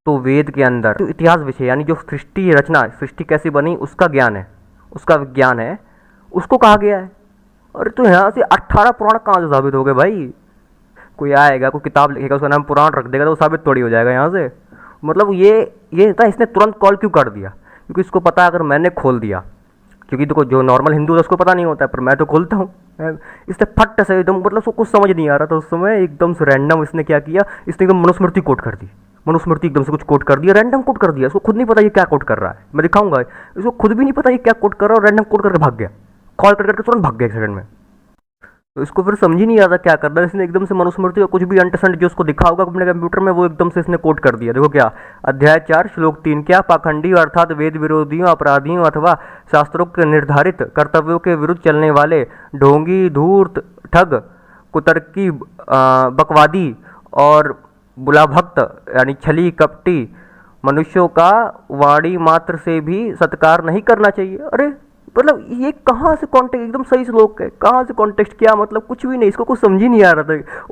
[SPEAKER 4] तो वेद के अंदर तो इतिहास विषय यानी जो सृष्टि रचना, सृष्टि कैसे बनी उसका ज्ञान है, उसका विज्ञान है, उसको कहा गया है। अरे तो यहाँ से 18 पुराण कहाँ से साबित हो गए भाई? कोई आएगा, कोई किताब लिखेगा, उसका नाम पुराण रख देगा तो वो साबित थोड़ी हो जाएगा यहाँ से। मतलब ये था, इसने तुरंत कॉल क्यों कर दिया? क्योंकि इसको पता है अगर मैंने खोल दिया, क्योंकि देखो जो नॉर्मल हिंदू है उसको पता नहीं होता है, पर मैं तो खोलता हूँ, इसने फट से एकदम, मतलब उसको कुछ समझ नहीं आ रहा था उस समय, एकदम से रैंडम इसने क्या किया, इसने एकदम मनुस्मृति कोट कर दी, मनुस्मृति एकदम से कुछ कोट कर दिया, रैंडम कोट कर दिया, इसको खुद नहीं पता ये क्या कोट कर रहा है, मैं दिखाऊंगा, इसको खुद भी नहीं पता ये क्या कोट कर रहा है, और रैंडम कोट करके भाग गया, कॉल करके तुरंत भाग गया एक सेकंड में। तो इसको फिर समझ ही नहीं आता क्या कर रहा है, इसने एकदम से मनुस्मृति का कुछ भी अंटसंट जो उसको दिखा होगा अपने कंप्यूटर में, वो एकदम से इसने कोट कर दिया। देखो क्या, अध्याय 4 श्लोक 3, क्या पाखंडी अर्थात वेद विरोधियों, अपराधियों अथवा शास्त्रों के निर्धारित कर्तव्यों के विरुद्ध चलने वाले ढोंगी, धूर्त, ठग, कुतर्की, बकवादी और बुलाभक्त यानी छली कपटी मनुष्यों का वाणी मात्र से भी सत्कार नहीं करना चाहिए। अरे मतलब ये कहाँ से कॉन्टेक्स्ट, एकदम सही श्लोक है, कहाँ से कॉन्टेक्स्ट, क्या मतलब कुछ भी नहीं, इसको कुछ समझ ही नहीं आ रहा था।